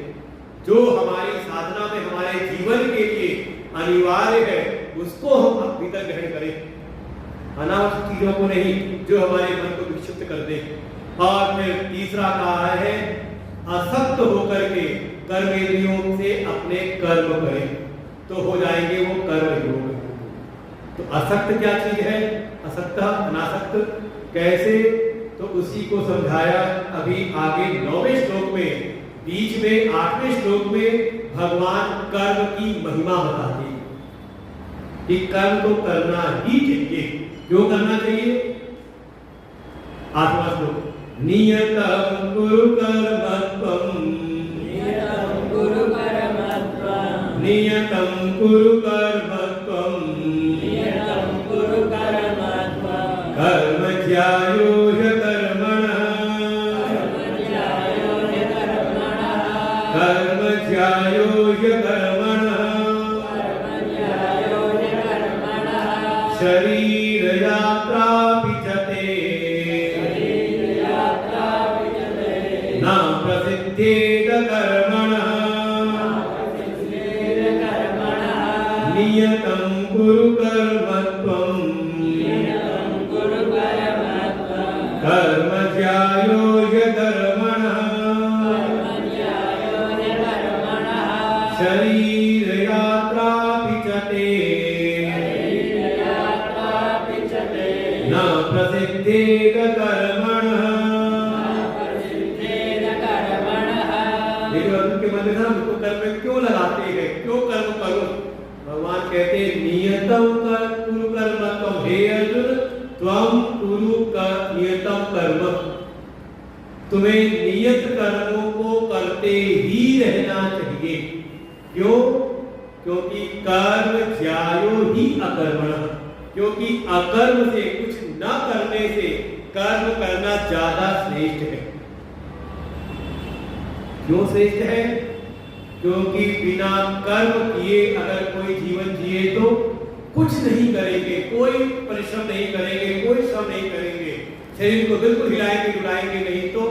जो हमारी साधना में हमारे जीवन के लिए अनिवार्य है उसको हम भीतर ग्रहण करें, अनावश्यक चीजों को नहीं जो हमारे मन को विक्षिप्त कर दे। और फिर तीसरा कहा है असक्त होकर के कर्मेंद्रियों से अपने कर्म करें, तो हो जाएंगे वो कर्म योग। तो असक्त क्या चीज है? असक्त अनासक्त कैसे? तो उसी को समझाया अभी आगे 9वें श्लोक में। बीच में 8वें श्लोक में भगवान कर्म की महिमा बताते हैं कि कर्म तो करना ही चाहिए। क्यों करना चाहिए? 8वां श्लोक, नियतं कुरु कर्मत्वं, नियतं कुरु कर्मत्वं, नियतं कुरु कर्मत्वं, नियतं कुरु कर्मत्वं, कर्म ज्यायो ह्यकर्मणः, कर्म ज्यायो ह्यकर्मणः, कर्म ज्यायो ह्यकर्मणः, कर्म ज्यायो ह्यकर्मणः, शरीर यात्रा विचते, शरीर यात्रा विचते, न प्रसिद्धेद कर्मणः, प्रसिद्धेद कर्मणः, नियतं कुरु कर्मत्वं, नियतं कुरु कर्मत्वं, कर्म ज्यायो ह्यकर्मणः, कर्म ज्यायो ह्यकर्मणः, शरीर यात्रा विचते, शरीर यात्रा विचते, न प्रसिद्धेद कर्मणः, न प्रसिद्धेद कर्मणः। देखिए अर्जुन के मन में हम इसको कर्म में क्यों लगाते हैं, क्यों कर्म करो? भगवान कहते हैं नियतं कुरु कर्मत्वं, हे अर्जुन त्वं कुरु नियतं कर्म, तुम्हें नियत कर्मों को करते ही रहना चाहिए। क्यों? क्योंकि कर्म ज्यायो ही अकर्मणः, क्योंकि अकर्म से कुछ न करने से कर्म करना ज्यादा श्रेष्ठ है। क्यों श्रेष्ठ है? क्योंकि बिना कर्म किए अगर कोई जीवन जिए तो कुछ नहीं करेंगे, कोई परिश्रम नहीं करेंगे, कोई श्रम नहीं करेंगे, शरीर को बिल्कुल हिलाएंगे डुलाएंगे नहीं तो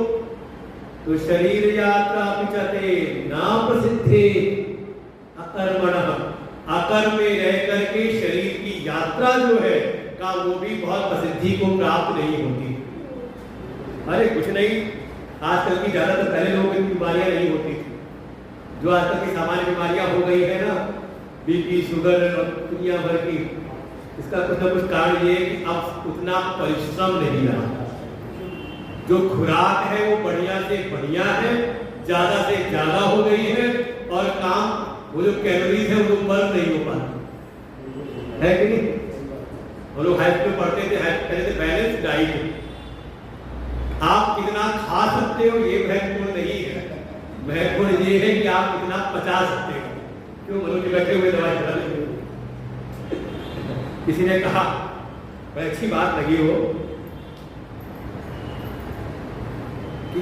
शरीर यात्रा विचते ना प्रसिद्धे अकर्मणः, अकर्म में रह करके शरीर की यात्रा जो है का वो भी बहुत प्रसिद्धि को प्राप्त नहीं होती। अरे कुछ नहीं, आजकल की ज्यादातर पहले लोगों की बीमारियां नहीं होती थी, जो आजकल की सामान्य बीमारियां हो गई है ना, बीपी, शुगर और दुनिया भर की, इसका कुछ ना कुछ कारण ये है कि अब उतना परिश्रम नहीं रहा। जो खुराक है वो बढ़िया से बढ़िया है, ज्यादा से ज्यादा हो गई है, और काम वो जो कैलोरीज है वो बर्न नहीं हो पाती है कि नहीं। वो लोग हाई स्कूल पढ़ते थे, पहले से बैलेंस डाइट, आप कितना खा सकते हो ये महत्वपूर्ण नहीं है, महत्वपूर्ण ये है कि आप कितना पचा सकते हो। क्यों मनुष्य बैठे हुए दवाई खा लेते हो? किसी ने कहा, बड़ी अच्छी बात लगी हो कि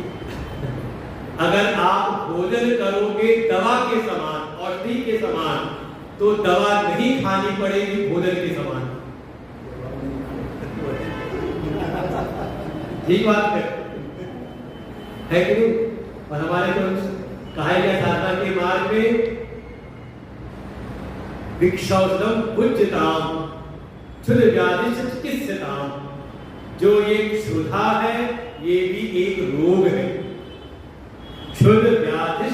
अगर आप भोजन करोगे दवा के समान, औषधि के समान, तो दवा नहीं खानी पड़ेगी भोजन के समान। ठीक बात है कि नहीं? और हमारे तो कहा गया साधना के मार्ग में भिक्षौषधम पूज्यताम क्षुध व्याधि चिकित्सताम, जो ये क्षुधा है ये भी एक रोग है। क्षुध व्याधि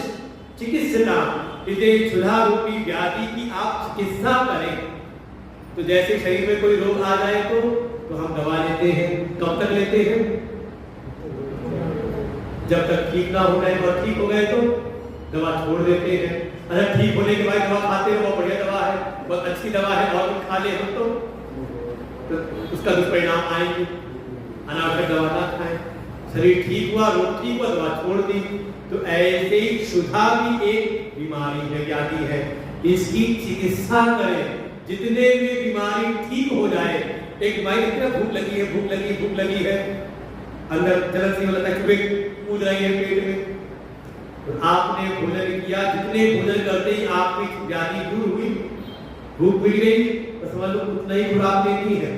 चिकित्सताम, इसे क्षुधा रूपी व्याधि की आप चिकित्सा करें। तो जैसे शरीर में कोई रोग आ जाए तो हम दवा लेते हैं। कब तक लेते हैं? जब तक ठीक ना हो जाए, और ठीक हो गए तो दवा छोड़ देते हैं। अच्छा, ठीक होने के बाद दवा खाते हैं, बहुत बढ़िया दवा है, बहुत अच्छी दवा है, और कुछ खा ले हम तो उसका दुष्परिणाम आएंगे। अनावश्यक दवा ना खाएं। शरीर ठीक हुआ, रोग ठीक हुआ, दवा छोड़ दी। तो ऐसे ही क्षुधा भी एक बीमारी है, व्याधि है। इसकी चिकित्सा करें, जितने में बीमारी ठीक हो जाए। एक बीमारी भूख लगी है, भूख लगी, भूख लगी है, अंदर जलन सी होता है, कूद रही है पेट में, तो आपने भोजन किया, जितने भोजन करते ही आपकी व्याधि दूर हुई, भूख मिल गई, तो समझ लो उतना ही खुराक देनी है।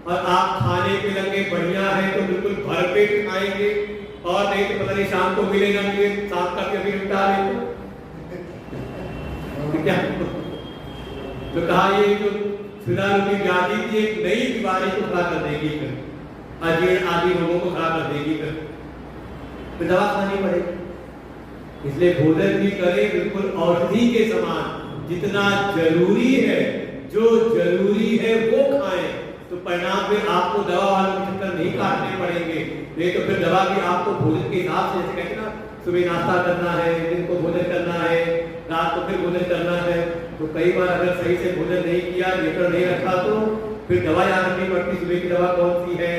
और आप खाने पे लगे बढ़िया है तो बिल्कुल भरपेट खाएंगे, और नहीं तो पता नहीं शाम को मिलेगा, मिले शाम का कभी निपटा ले तो क्या। तो कहा ये जो क्षुधा रूपी व्याधि की एक नई बीमारी को खड़ा कर देगी, फिर अजीर्ण आदि रोगों को खड़ा कर देगी, फिर दवा खानी पड़ेगी। इसलिए भोजन भी करें बिल्कुल औषधि के समान, जितना जरूरी है, जो जरूरी है वो खाएं। तो परिणाम में आपको दवा वालों के चक्कर नहीं काटने पड़ेंगे। नहीं तो फिर दवा भी आपको भोजन के हिसाब से, जैसे कहते हैं ना, सुबह नाश्ता करना है, दिन को भोजन करना है, रात को फिर भोजन करना है। तो कई बार अगर सही से भोजन नहीं किया, लेकर नहीं रखा, तो फिर दवा याद रखनी पड़ती। सुबह की दवा कौन सी है,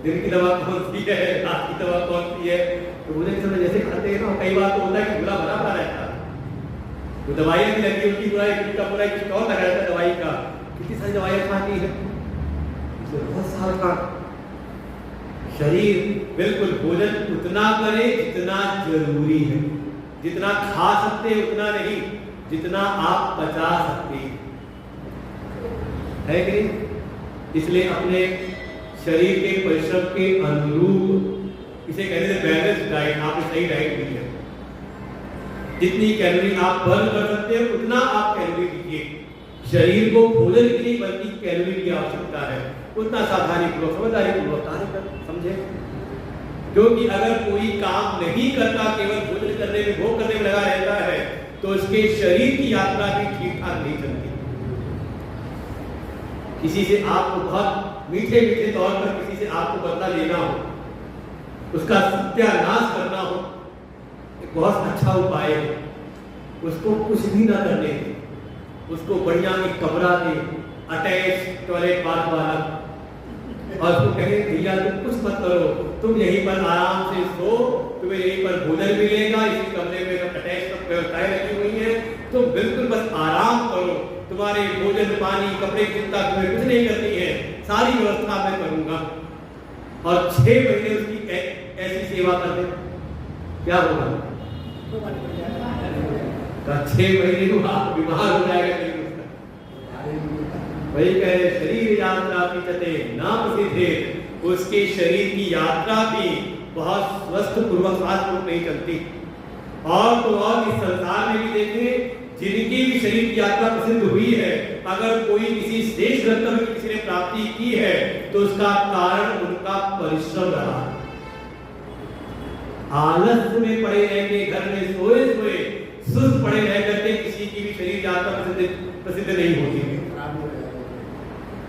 दिन की दवा कौन सी है, रात की दवा कौन सी है। तो भोजन के समय जैसे खाते हैं ना, कई बार तो होता है कि बुरा भरा रहता है, तो दवाइयाँ भी लगी उनकी, बुराई उनका बुराई कुछ और लगा रहता है दवाई का। कितनी सारी दवाइयाँ खाती है, बहुत साल का। शरीर बिल्कुल भोजन उतना करे जितना जरूरी है, जितना खा सकते हैं उतना नहीं, जितना आप पचा सकते है कि नहीं। इसलिए अपने शरीर के परिश्रम के अनुरूप, इसे कहते हैं बैलेंस डाइट, आपने सही डाइट ली है। जितनी कैलोरी आप बर्न कर सकते हैं उतना आप कैलोरी लीजिए। शरीर को भोजन के लिए बल्कि कैलोरी की आवश्यकता है, उतना सावधानी पूर्वक, समझदारी पूर्वक कार्य कर, समझे। क्योंकि अगर कोई काम नहीं करता, केवल भोजन करने में, भोग करने में लगा रहता है, तो उसके शरीर की यात्रा भी ठीक ठाक नहीं चलती। किसी से आपको बहुत मीठे मीठे तौर पर किसी से आपको बदला लेना हो, उसका सत्यानाश करना हो, एक बहुत अच्छा उपाय है। उसको कुछ भी ना करने दे, उसको बढ़िया एक कमरा दे, अटैच टॉयलेट बाथ वाला, और उसको कहे भैया तुम कुछ मत करो, तुम यहीं पर आराम से सो, तुम्हें यहीं पर भोजन मिलेगा, इसी कमरे में अटैच व्यवस्थाएं रखी हुई हैं, तुम बिल्कुल बस आराम करो, तुम्हारे भोजन पानी कपड़े की चिंता तुम्हें कुछ नहीं करनी है, सारी व्यवस्था मैं करूंगा। और 6 महीने उसकी ऐसी सेवा कर दे, क्या होगा? 6 महीने को आप बीमार हो जाएगा। वही कहे शरीर यात्रा पीछते ना प्रसिद्धे, उसके शरीर की यात्रा भी बहुत स्वस्थ पूर्वक साथ नहीं चलती। और तो और इस संसार में भी देखें, जिनकी भी शरीर की यात्रा प्रसिद्ध हुई है, अगर कोई किसी श्रेष्ठ गंतव्य की किसी ने प्राप्ति की है, तो उसका कारण उनका परिश्रम रहा। आलस्य में पड़े रहते, घर में सोए सोए सुस्त पड़े रह करके किसी की भी शरीर यात्रा प्रसिद्ध नहीं होती है।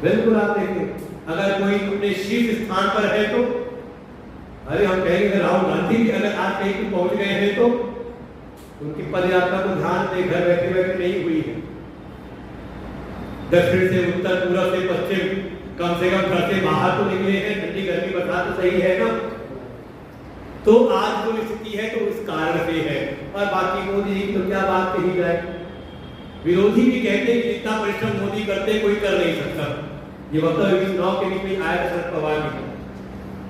बिल्कुल आप देखें, अगर कोई अपने शीर्ष स्थान पर है तो, अरे हम कहेंगे राहुल गांधी भी अगर आज कहीं पर पहुंच गए हैं तो उनकी पद यात्रा को ध्यान से घर बैठे बैठे नहीं हुई है। दक्षिण से उत्तर, पूर्व से पश्चिम, कम से कम घर से बाहर तो निकले हैं, ठंडी गर्मी बरसात तो सही है ना। तो आज जो स्थिति है तो उस कारण से है। और बाकी मोदी जी तो क्या बात कही जाए, विरोधी भी कहते हैं कि जितना परिश्रम मोदी करते कोई कर नहीं सकता। ये वक्तव्य चुनाव के बीच में आया था शरद पवार की।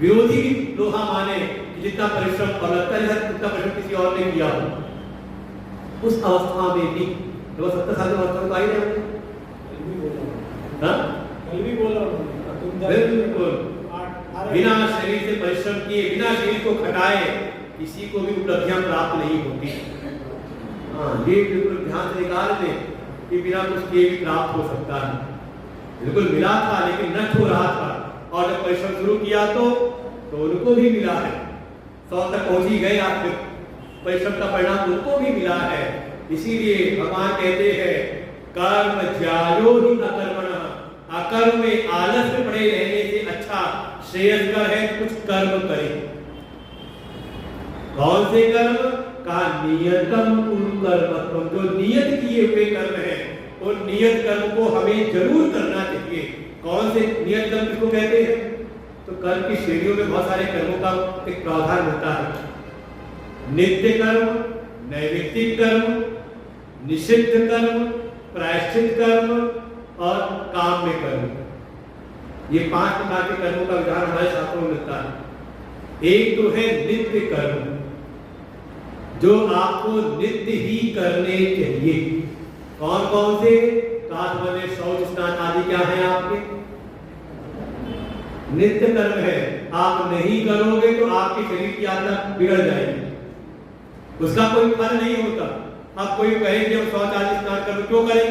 विरोधी भी लोहा माने कि जितना परिश्रम, और लगता है उतना परिश्रम किसी और ने किया हो। उस अवस्था में भी 70 साल की अवस्था में आई है, बिल्कुल बिना शरीर से किए, बिना शरीर को खटाए किसी को भी उपलब्धियां प्राप्त नहीं होती। हाँ, ये बिल्कुल ध्यान से निकाल दें कि बिना कुछ किए भी प्राप्त हो सकता है। बिल्कुल मिला था लेकिन नष्ट हो रहा था, और जब परिश्रम शुरू किया तो उनको भी मिला है, 100 तक पहुंच ही गए, आखिर परिश्रम का परिणाम उनको भी मिला है। इसीलिए भगवान कहते हैं कर्म ज्यायो ही अकर्मणः, अकर्म में आलस में पड़े रहने से अच्छा श्रेयस्कर है कुछ कर्म करें। कौन से कर्म? कहा नियतम कुरु कर्मत्वम, जो नियत किए हुए कर्म है उन नियत कर्म को हमें जरूर करना चाहिए। कौन से नियत कर्म किसको कहते हैं? तो कर्म की श्रेणियों में बहुत सारे कर्मों का एक प्रावधान होता है। नित्य कर्म, नैमित्तिक कर्म, निषिद्ध कर्म, प्रायश्चित कर्म और काम्य कर्म। ये 5 प्रकार के कर्मों का विधान हमारे शास्त्रों में मिलता है। एक तो है नित्य कर्म, जो आपको नित्य ही करने चाहिए। कौन कौन से? काष्ठ, शौच, स्नान आदि क्या है आपके? नित्य कर्म है। आप नहीं करोगे तो आपके शरीर की आदत बिगड़ जाएगी, उसका कोई फल नहीं होता। आप कोई कहे कि हम शौच आदि स्नान करो, क्यों करें?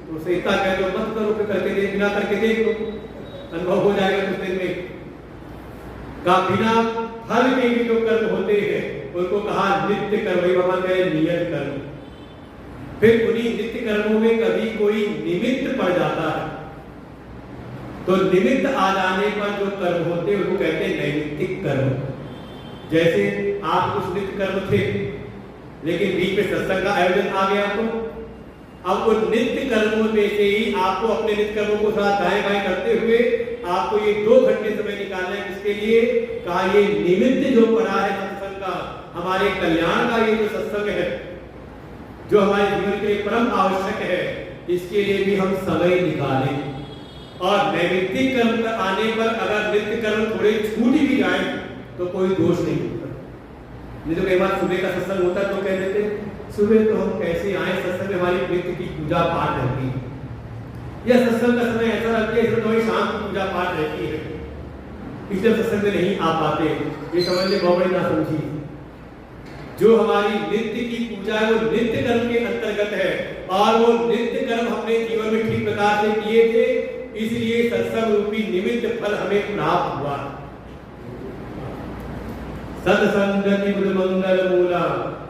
तो उसे इतना कह दो मत करो, फिर करके देख, बिना करके देख लो, अनुभव हो जाएगा कुछ दिन में। का बिना फल के भी जो कर्म होते हैं उनको कहा नित्य कर्म, वही भगवान कहे नियत कर्म। फिर उन्हीं नित्य कर्मों में कभी कोई निमित्त पड़ जाता है, तो निमित्त आ जाने पर जो कर्म होते हैं उनको कहते हैं नैमित्तिक कर्म। जैसे आप कुछ नित्य कर्म थे लेकिन बीच में सत्संग का आयोजन आ गया, तो अब उन नित्य कर्मों में से ही आपको अपने नित्य कर्मों को साथ दाएं बाएं करते हुए आपको ये 2 घंटे समय निकालना है। किसके लिए? कहा ये निमित्त जो पड़ा है सत्संग का, हमारे कल्याण का ये जो सत्संग है, जो हमारे जीवन के लिए परम आवश्यक है, इसके लिए भी हम समय निकालें। और नैमित्तिक कर्म पर आने पर अगर नित्य कर्म थोड़े छूट भी जाए तो कोई दोष नहीं होता। नहीं तो कई बार सुबह का सत्संग होता है तो कह देते सुबह तो हम कैसे आए, सत्संग में हमारी नित्य की पूजा पाठ रहती है, या सत्संग का समय ऐसा लगता है इसमें तो शाम की पूजा पाठ रहती है, इसलिए सत्संग में नहीं आ पाते। ये समझ ले बहुत बड़ी ना समझी। जो हमारी नित्य की पूजा है वो नित्य कर्म के अंतर्गत है, और वो नित्य कर्म हमने जीवन में ठीक प्रकार से किए थे, इसलिए सत्संग रूपी निमित्त फल हमें प्राप्त हुआ। सत्संगति बुध मंगल मूला,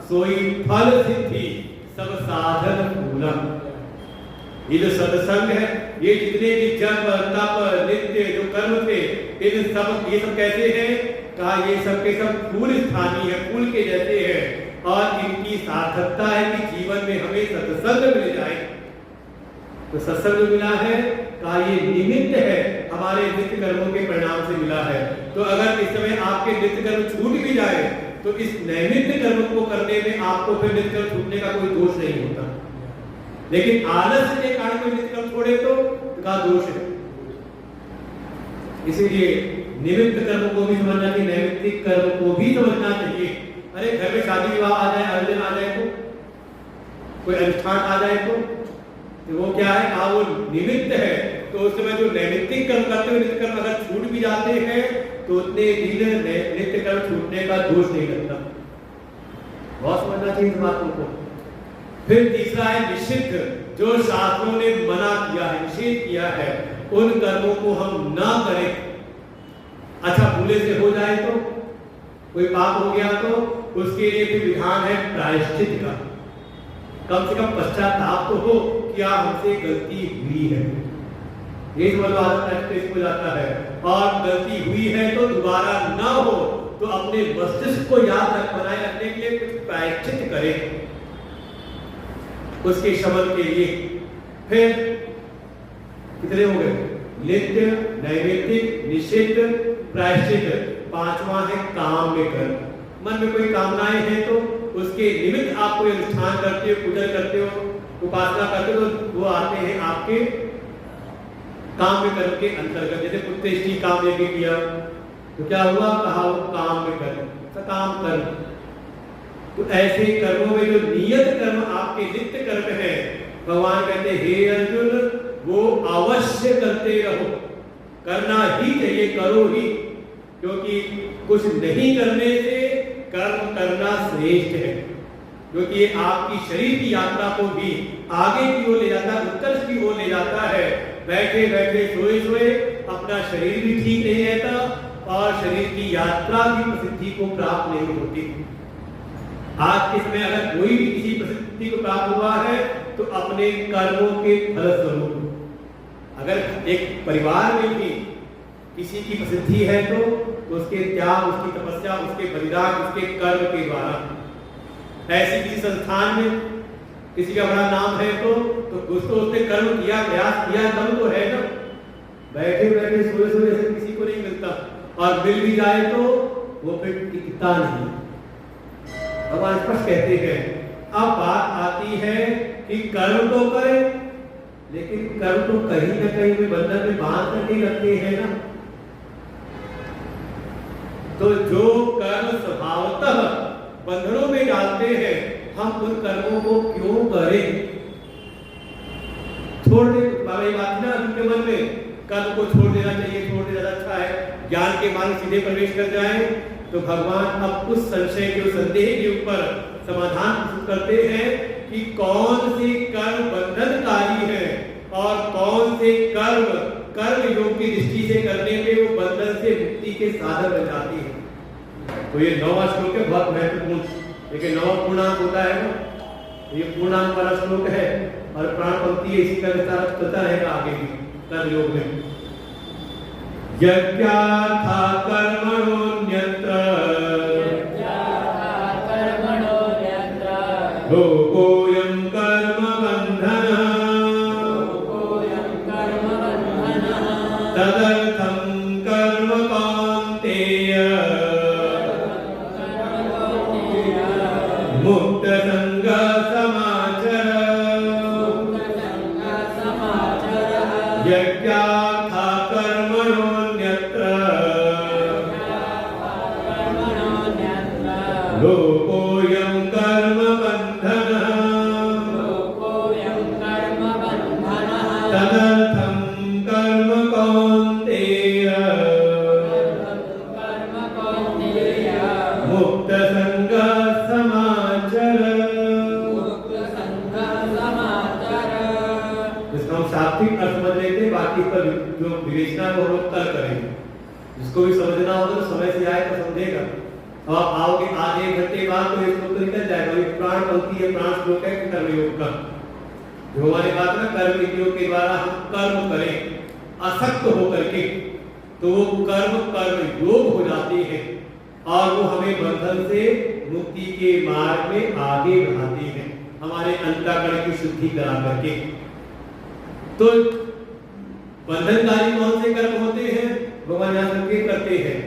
सोई फल सिद्धि सब साधन मूलम। ये जो सत्संग है, ये जितने भी जप तप नित्य जो कर्म थे, इन सब ये सब कैसे हैं? कहा ये सब के सब फूल स्थानीय है, फूल के जैसे है, और इनकी सार्थकता है कि जीवन में हमें सत्संग मिल जाए। तो सत्संग मिला है, कहा ये निमित्त है, हमारे नित्य कर्मों के परिणाम से मिला है। तो अगर इस समय आपके नित्य कर्म छूट भी जाए तो इस नैमित्त कर्म को करने में आपको फिर नित्य कर्म छूटने का कोई दोष नहीं होता। लेकिन आलस्य के कारण कोई नित्य कर्म छोड़े तो का दोष है। इसीलिए निमित्त कर्म को भी समझना चाहिए, नैमित्तिक कर्म को भी समझना चाहिए। अरे घर में शादी विवाह आ जाए, आयोजन आ जाए, तो कोई अनुष्ठान आ जाए तो वो क्या है? वो निमित्त है। तो उस समय जो नैमित्तिक कर्म करते हुए नित्य कर्म अगर छूट भी जाते हैं तो उतने दिन नित्य कर्म छूटने का दोष नहीं लगता। बहुत समझना चाहिए इस बातों को। फिर तीसरा है निषिद्ध, जो शास्त्रों ने मना किया है, निषेध किया है, उन कर्मों को हम ना करें। अच्छा भूले से हो जाए तो, कोई पाप हो गया तो उसके लिए भी विधान है प्रायश्चित का। कम से कम पश्चाताप तो हो कि हमसे गलती हुई है, ये प्रायश्चित हो जाता है। और गलती हुई है तो दोबारा ना हो तो अपने मस्तिष्क को याद बनाए रखने के लिए कुछ प्रायश्चित करें उसके शमन के लिए। फिर कितने हो गए? नित्य, नैमित्तिक, निषिद्ध, प्रायश्चित। 5वां है काम्य कर्म। मन में कोई कामनाएं हैं तो उसके निमित्त आप कोई अनुष्ठान करते हो, पूजन करते हो, उपासना करते हो, तो वो आते हैं आपके काम्य कर्म के अंतर्गत। जैसे पुत्रेष्टि काम यज्ञ किया तो क्या हुआ? कहा वो काम्य कर्म, सकाम कर्म। तो ऐसे कर्मों में जो नियत कर्म आपके नित्य कर्म है, भगवान कहते हे अर्जुन वो अवश्य करते रहो, करना ही चाहिए, करो ही। क्योंकि कुछ नहीं करने से कर्म करना श्रेष्ठ है, क्योंकि ये आपकी शरीर की यात्रा को भी आगे की ओर ले जाता है, उत्कर्ष की ओर ले जाता है। बैठे बैठे सोए सोए अपना शरीर भी ठीक नहीं रहता और शरीर की यात्रा भी प्रसिद्धि को प्राप्त नहीं होती। आज के समय अगर कोई भी किसी प्रसिद्धि को प्राप्त हुआ है तो अपने कर्मों के फलस्वरूप। अगर एक परिवार में भी किसी की प्रसिद्धि है तो उसके त्याग, उसकी तपस्या, उसके बलिदान, उसके कर्म के द्वारा। ऐसी किसी संस्थान में किसी का बड़ा नाम है तो कुछ तो उसने कर्म किया, प्रयास किया, दम तो है ना। बैठे बैठे सोए सोए ऐसे किसी को नहीं मिलता, और मिल भी जाए तो वो फिर टिकता नहीं। भगवान स्पष्ट कहते हैं। अब बात आती है कि कर्म तो करे, लेकिन कर्म तो कहीं न कहीं में बंधन में बांध कर नहीं रखते हैं ना। तो जो कर्म स्वभावतः बंधनों में डालते हैं, हम उन कर्मों को क्यों करें? छोड़ दे, बात ना उनके मन में कर्म को छोड़ देना चाहिए, छोड़ देना अच्छा है, ज्ञान के मार्ग सीधे प्रवेश कर जाए। तो भगवान अब उस संशय के, उस संदेह के ऊपर समाधान प्रस्तुत करते हैं कि कौन से कर्म बंधनकारी है और कौन से कर्म कर्म योग की दृष्टि से करने पे वो बंधन से मुक्ति के साधन बन जाती है। तो ये 9वां श्लोक है, बहुत महत्वपूर्ण, लेकिन 9वां पूर्णांक होता है ना, ये पूर्णांक वाला श्लोक है और प्राण पंक्ति इसी का विस्तार चलता रहेगा आगे भी कर्म योग में। यज्ञार्था कर्मणोऽन्यत्र लोकोऽयं कर्म बन्धनः तदर्थं कर्म कौन्तेय मुक्तसंगः समाचर। यज्ञार्था कर्मणोऽन्यत्र लोकोऽयं कर्म बन्धनः तदर्थं कर्म कौन्तेय मुक्तसंगः समाचर। इसका हम शाब्दिक अर्थ समझ लेते, बाकी पर जो विवेचना को हम लोग कल करेंगे। जिसको भी समझना होगा तो समय से आए तो समझेगा, और आओगे आज 1 घंटे बाद तो ये श्लोक तो निकल जाएगा। ये प्राण पंक्ति है, प्राण श्लोक है कर्मयोग का। जो हमारी बात ना कर्म योग के द्वारा हम कर्म करें असक्त होकर के, तो वो कर्म योग हो जाते हैं और वो हमें बंधन से मुक्ति के मार्ग में आगे बढ़ाते हैं, हमारे अंतःकरण की शुद्धि करा करके। तो बंधनकारी कौन से कर्म होते हैं? भगवान यहाँ संकेत करते हैं,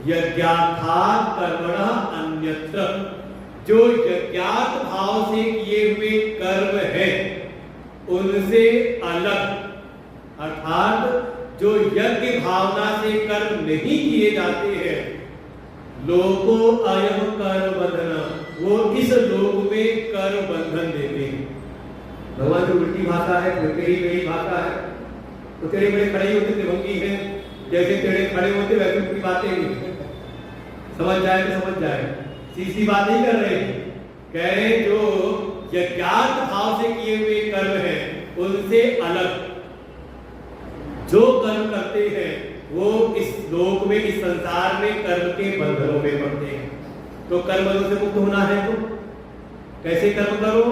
यज्ञार्थात् कर्मणः अन्यत्र। जो यज्ञार्थ भाव से किए हुए कर्म है उनसे अलग, अर्थात जो यज्ञ भावना से कर्म नहीं किए जाते हैं, लोको अयम कर्म बंधना, वो इस लोक में कर्म बंधन देते हैं। भगवान की उल्टी भाषा है, मेरी भाषा है। तो तेरे बड़े खड़े होते त्रिभंगी है, जैसे तेरे खड़े होते वैसे उनकी बातें नहीं, समझ जाए तो समझ जाए, सीधी बात नहीं कर रहे, कह रहे जो यज्ञार्थ भाव से किए हुए कर्म है उनसे अलग जो कर्म करते हैं वो इस लोक में, इस संसार में कर्म के बंधनों में पड़ते हैं। तो कर्म से मुक्त होना है तो कैसे कर्म करो?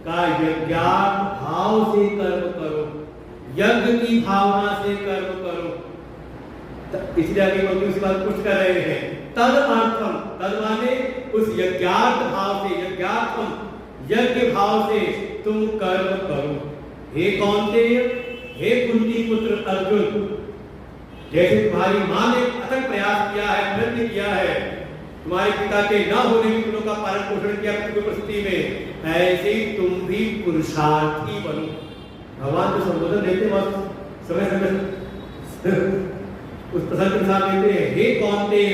का यज्ञार्थ भाव से कर्म करो, यज्ञ की भावना से कर्म करो। इसलिए आगे मंत्री उसी बात पूछ कर रहे हैं, तद अर्थम, तद माने उस यज्ञार्थ भाव से, यज्ञार्थम यज्ञ भाव से तुम कर्म करो। हे कौन्तेय, हे कुंती पुत्र अर्जुन, जैसे तुम्हारी मां ने अथक प्रयास किया है, प्रयत्न किया है, तुम्हारे पिता के न होने की गुणों का पालन पोषण किया परिस्थिति में, ऐसे ही तुम भी पुरुषार्थी बनो। भगवान को संबोधन देते वक्त समय समय उस प्रसंग के साथ देते हैं, हे कौन्तेय,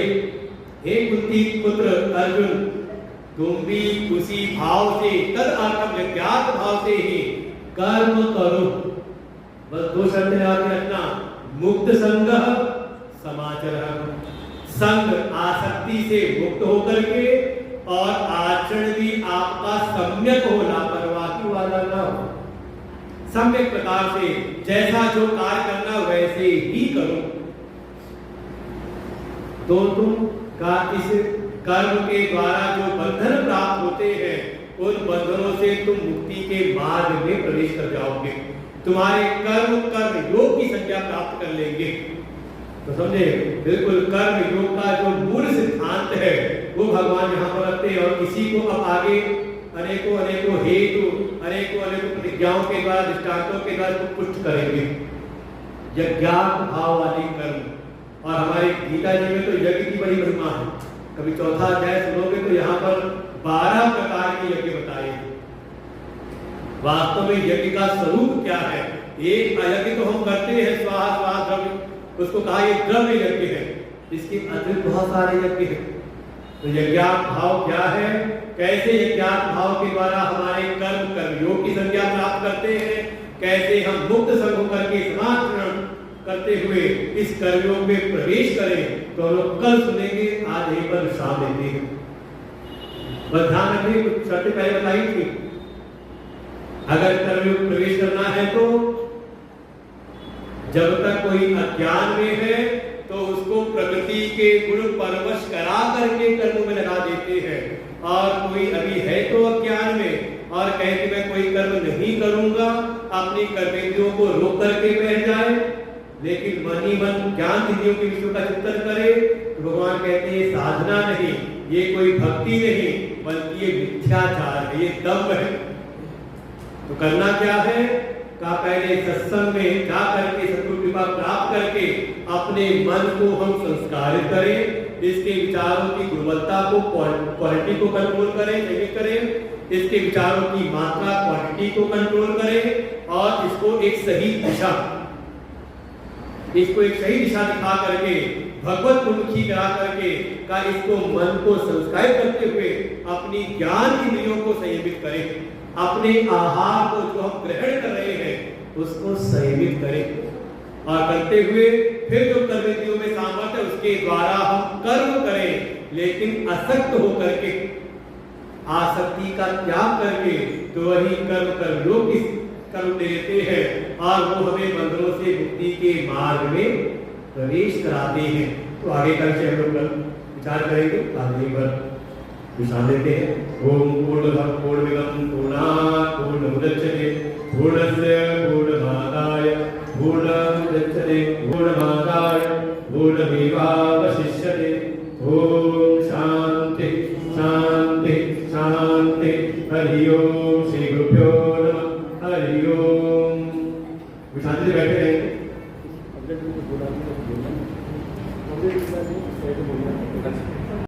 हे कुंती पुत्र अर्जुन, तुम भी उसी भाव से, तद अर्थम यज्ञार्थ भाव से ही कर्म करो। बस 2 शर्तें याद रखना, मुक्त संगः समाचरः, संग आसक्ति से मुक्त होकर के और आचरण भी आपका सम्यक हो, लापरवाही वाला ना हो। सम्यक प्रकार से जैसा जो कार्य करना वैसे ही करो, तो तुम का इस कर्म के द्वारा जो बंधन प्राप्त होते हैं उन बंधनों से तुम मुक्ति के मार्ग में प्रवेश कर जाओगे। तुम्हारे कर्म योग की संज्ञा प्राप्त कर लेंगे। तो समझे, बिल्कुल कर्म योग का जो मूल सिद्धांत है वो भगवान यहाँ पर रखते हैं, और इसी को अब आगे अनेकों हेतु अनेकों प्रतिज्ञाओं के द्वारा, दृष्टांतों के द्वारा पुष्ट करेंगे। यज्ञात्म भाव वाली कर्म, और हमारे गीता जी में तो यज्ञ की बड़ी महिमा है। कभी चौथा अध्याय सुनोगे तो यहाँ पर 12 प्रकार के यज्ञ बताए। वास्तव में यज्ञ का स्वरूप क्या है? एक यज्ञ तो हम करते हैं स्वाहा स्वाहा द्रव्य, उसको कहा ये द्रव्य यज्ञ है। इसके अतिरिक्त बहुत सारे यज्ञ हैं। तो यज्ञात्म भाव क्या है? कैसे यज्ञात्म भाव के द्वारा हमारे कर्म योग की संज्ञा प्राप्त करते हैं, कैसे हम मुक्त संग होकर के समाचरण करते हुए इस कर्मयोग में प्रवेश करें, तो हम लोग कल सुनेंगे। आज यहीं पर विश्राम लेते हैं। बस ध्यान रखिए, कुछ शर्तें पहले बताई थी। अगर कर्मयोग प्रवेश करना है तो जब तक कोई अज्ञान में है तो उसको प्रकृति के गुण परवश करा करके कर्मों में लगा देते हैं, और कोई अभी है तो अज्ञान में और कहे कि मैं कोई कर्म नहीं करूंगा, अपनी कर्मेंद्रियों को रोक करके बैठ जाए, लेकिन मन ही मन ज्ञान इंद्रियों के विषयों का चिंतन करे, तो भगवान कहते हैं साधना नहीं, ये कोई भक्ति नहीं, बल्कि ये मिथ्याचार है, ये दम्भ है। तो करना क्या है? का पहले सत्संग में जा करके सद्गुरु कृपा प्राप्त करके अपने मन को हम संस्कारित करें, इसके विचारों की गुणवत्ता को, क्वालिटी को कंट्रोल करें, चेक करें, इसके विचारों की मात्रा क्वांटिटी को कंट्रोल करें, और इसको एक सही दिशा दिखा करके भगवत उन्मुखी करा करके का इसको मन को संस्कारित करते हुए अपनी ज्ञान इंद्रियों को संयमित करें, अपने आहार को जो हम ग्रहण कर रहे हैं उसको संयमित करें, और करते हुए फिर जो कर्मेंद्रियों में सामर्थ्य है उसके द्वारा हम कर्म करें, लेकिन असक्त होकर के, आसक्ति का त्याग करके, तो वही कर्मयोग की कर्म देते हैं और वो हमें बंधनों से मुक्ति के मार्ग में प्रवेश कराते हैं। तो आगे कल से हम लोग विचार करेंगे, आज यहीं पर विश्राम लेते हैं। ओम पूर्णमदः पूर्णमिदं पूर्णात् पूर्णमुदच्यते पूर्णस्य पूर्णमादाय पूर्णमुदच्यते पूर्णमादाय पूर्णमेवावशिष्यते। ओम शांति शांति शांति। हरि ओम। श्री गुरुभ्यो नमः। हरि ओम। शांति से बैठे रहेंगे।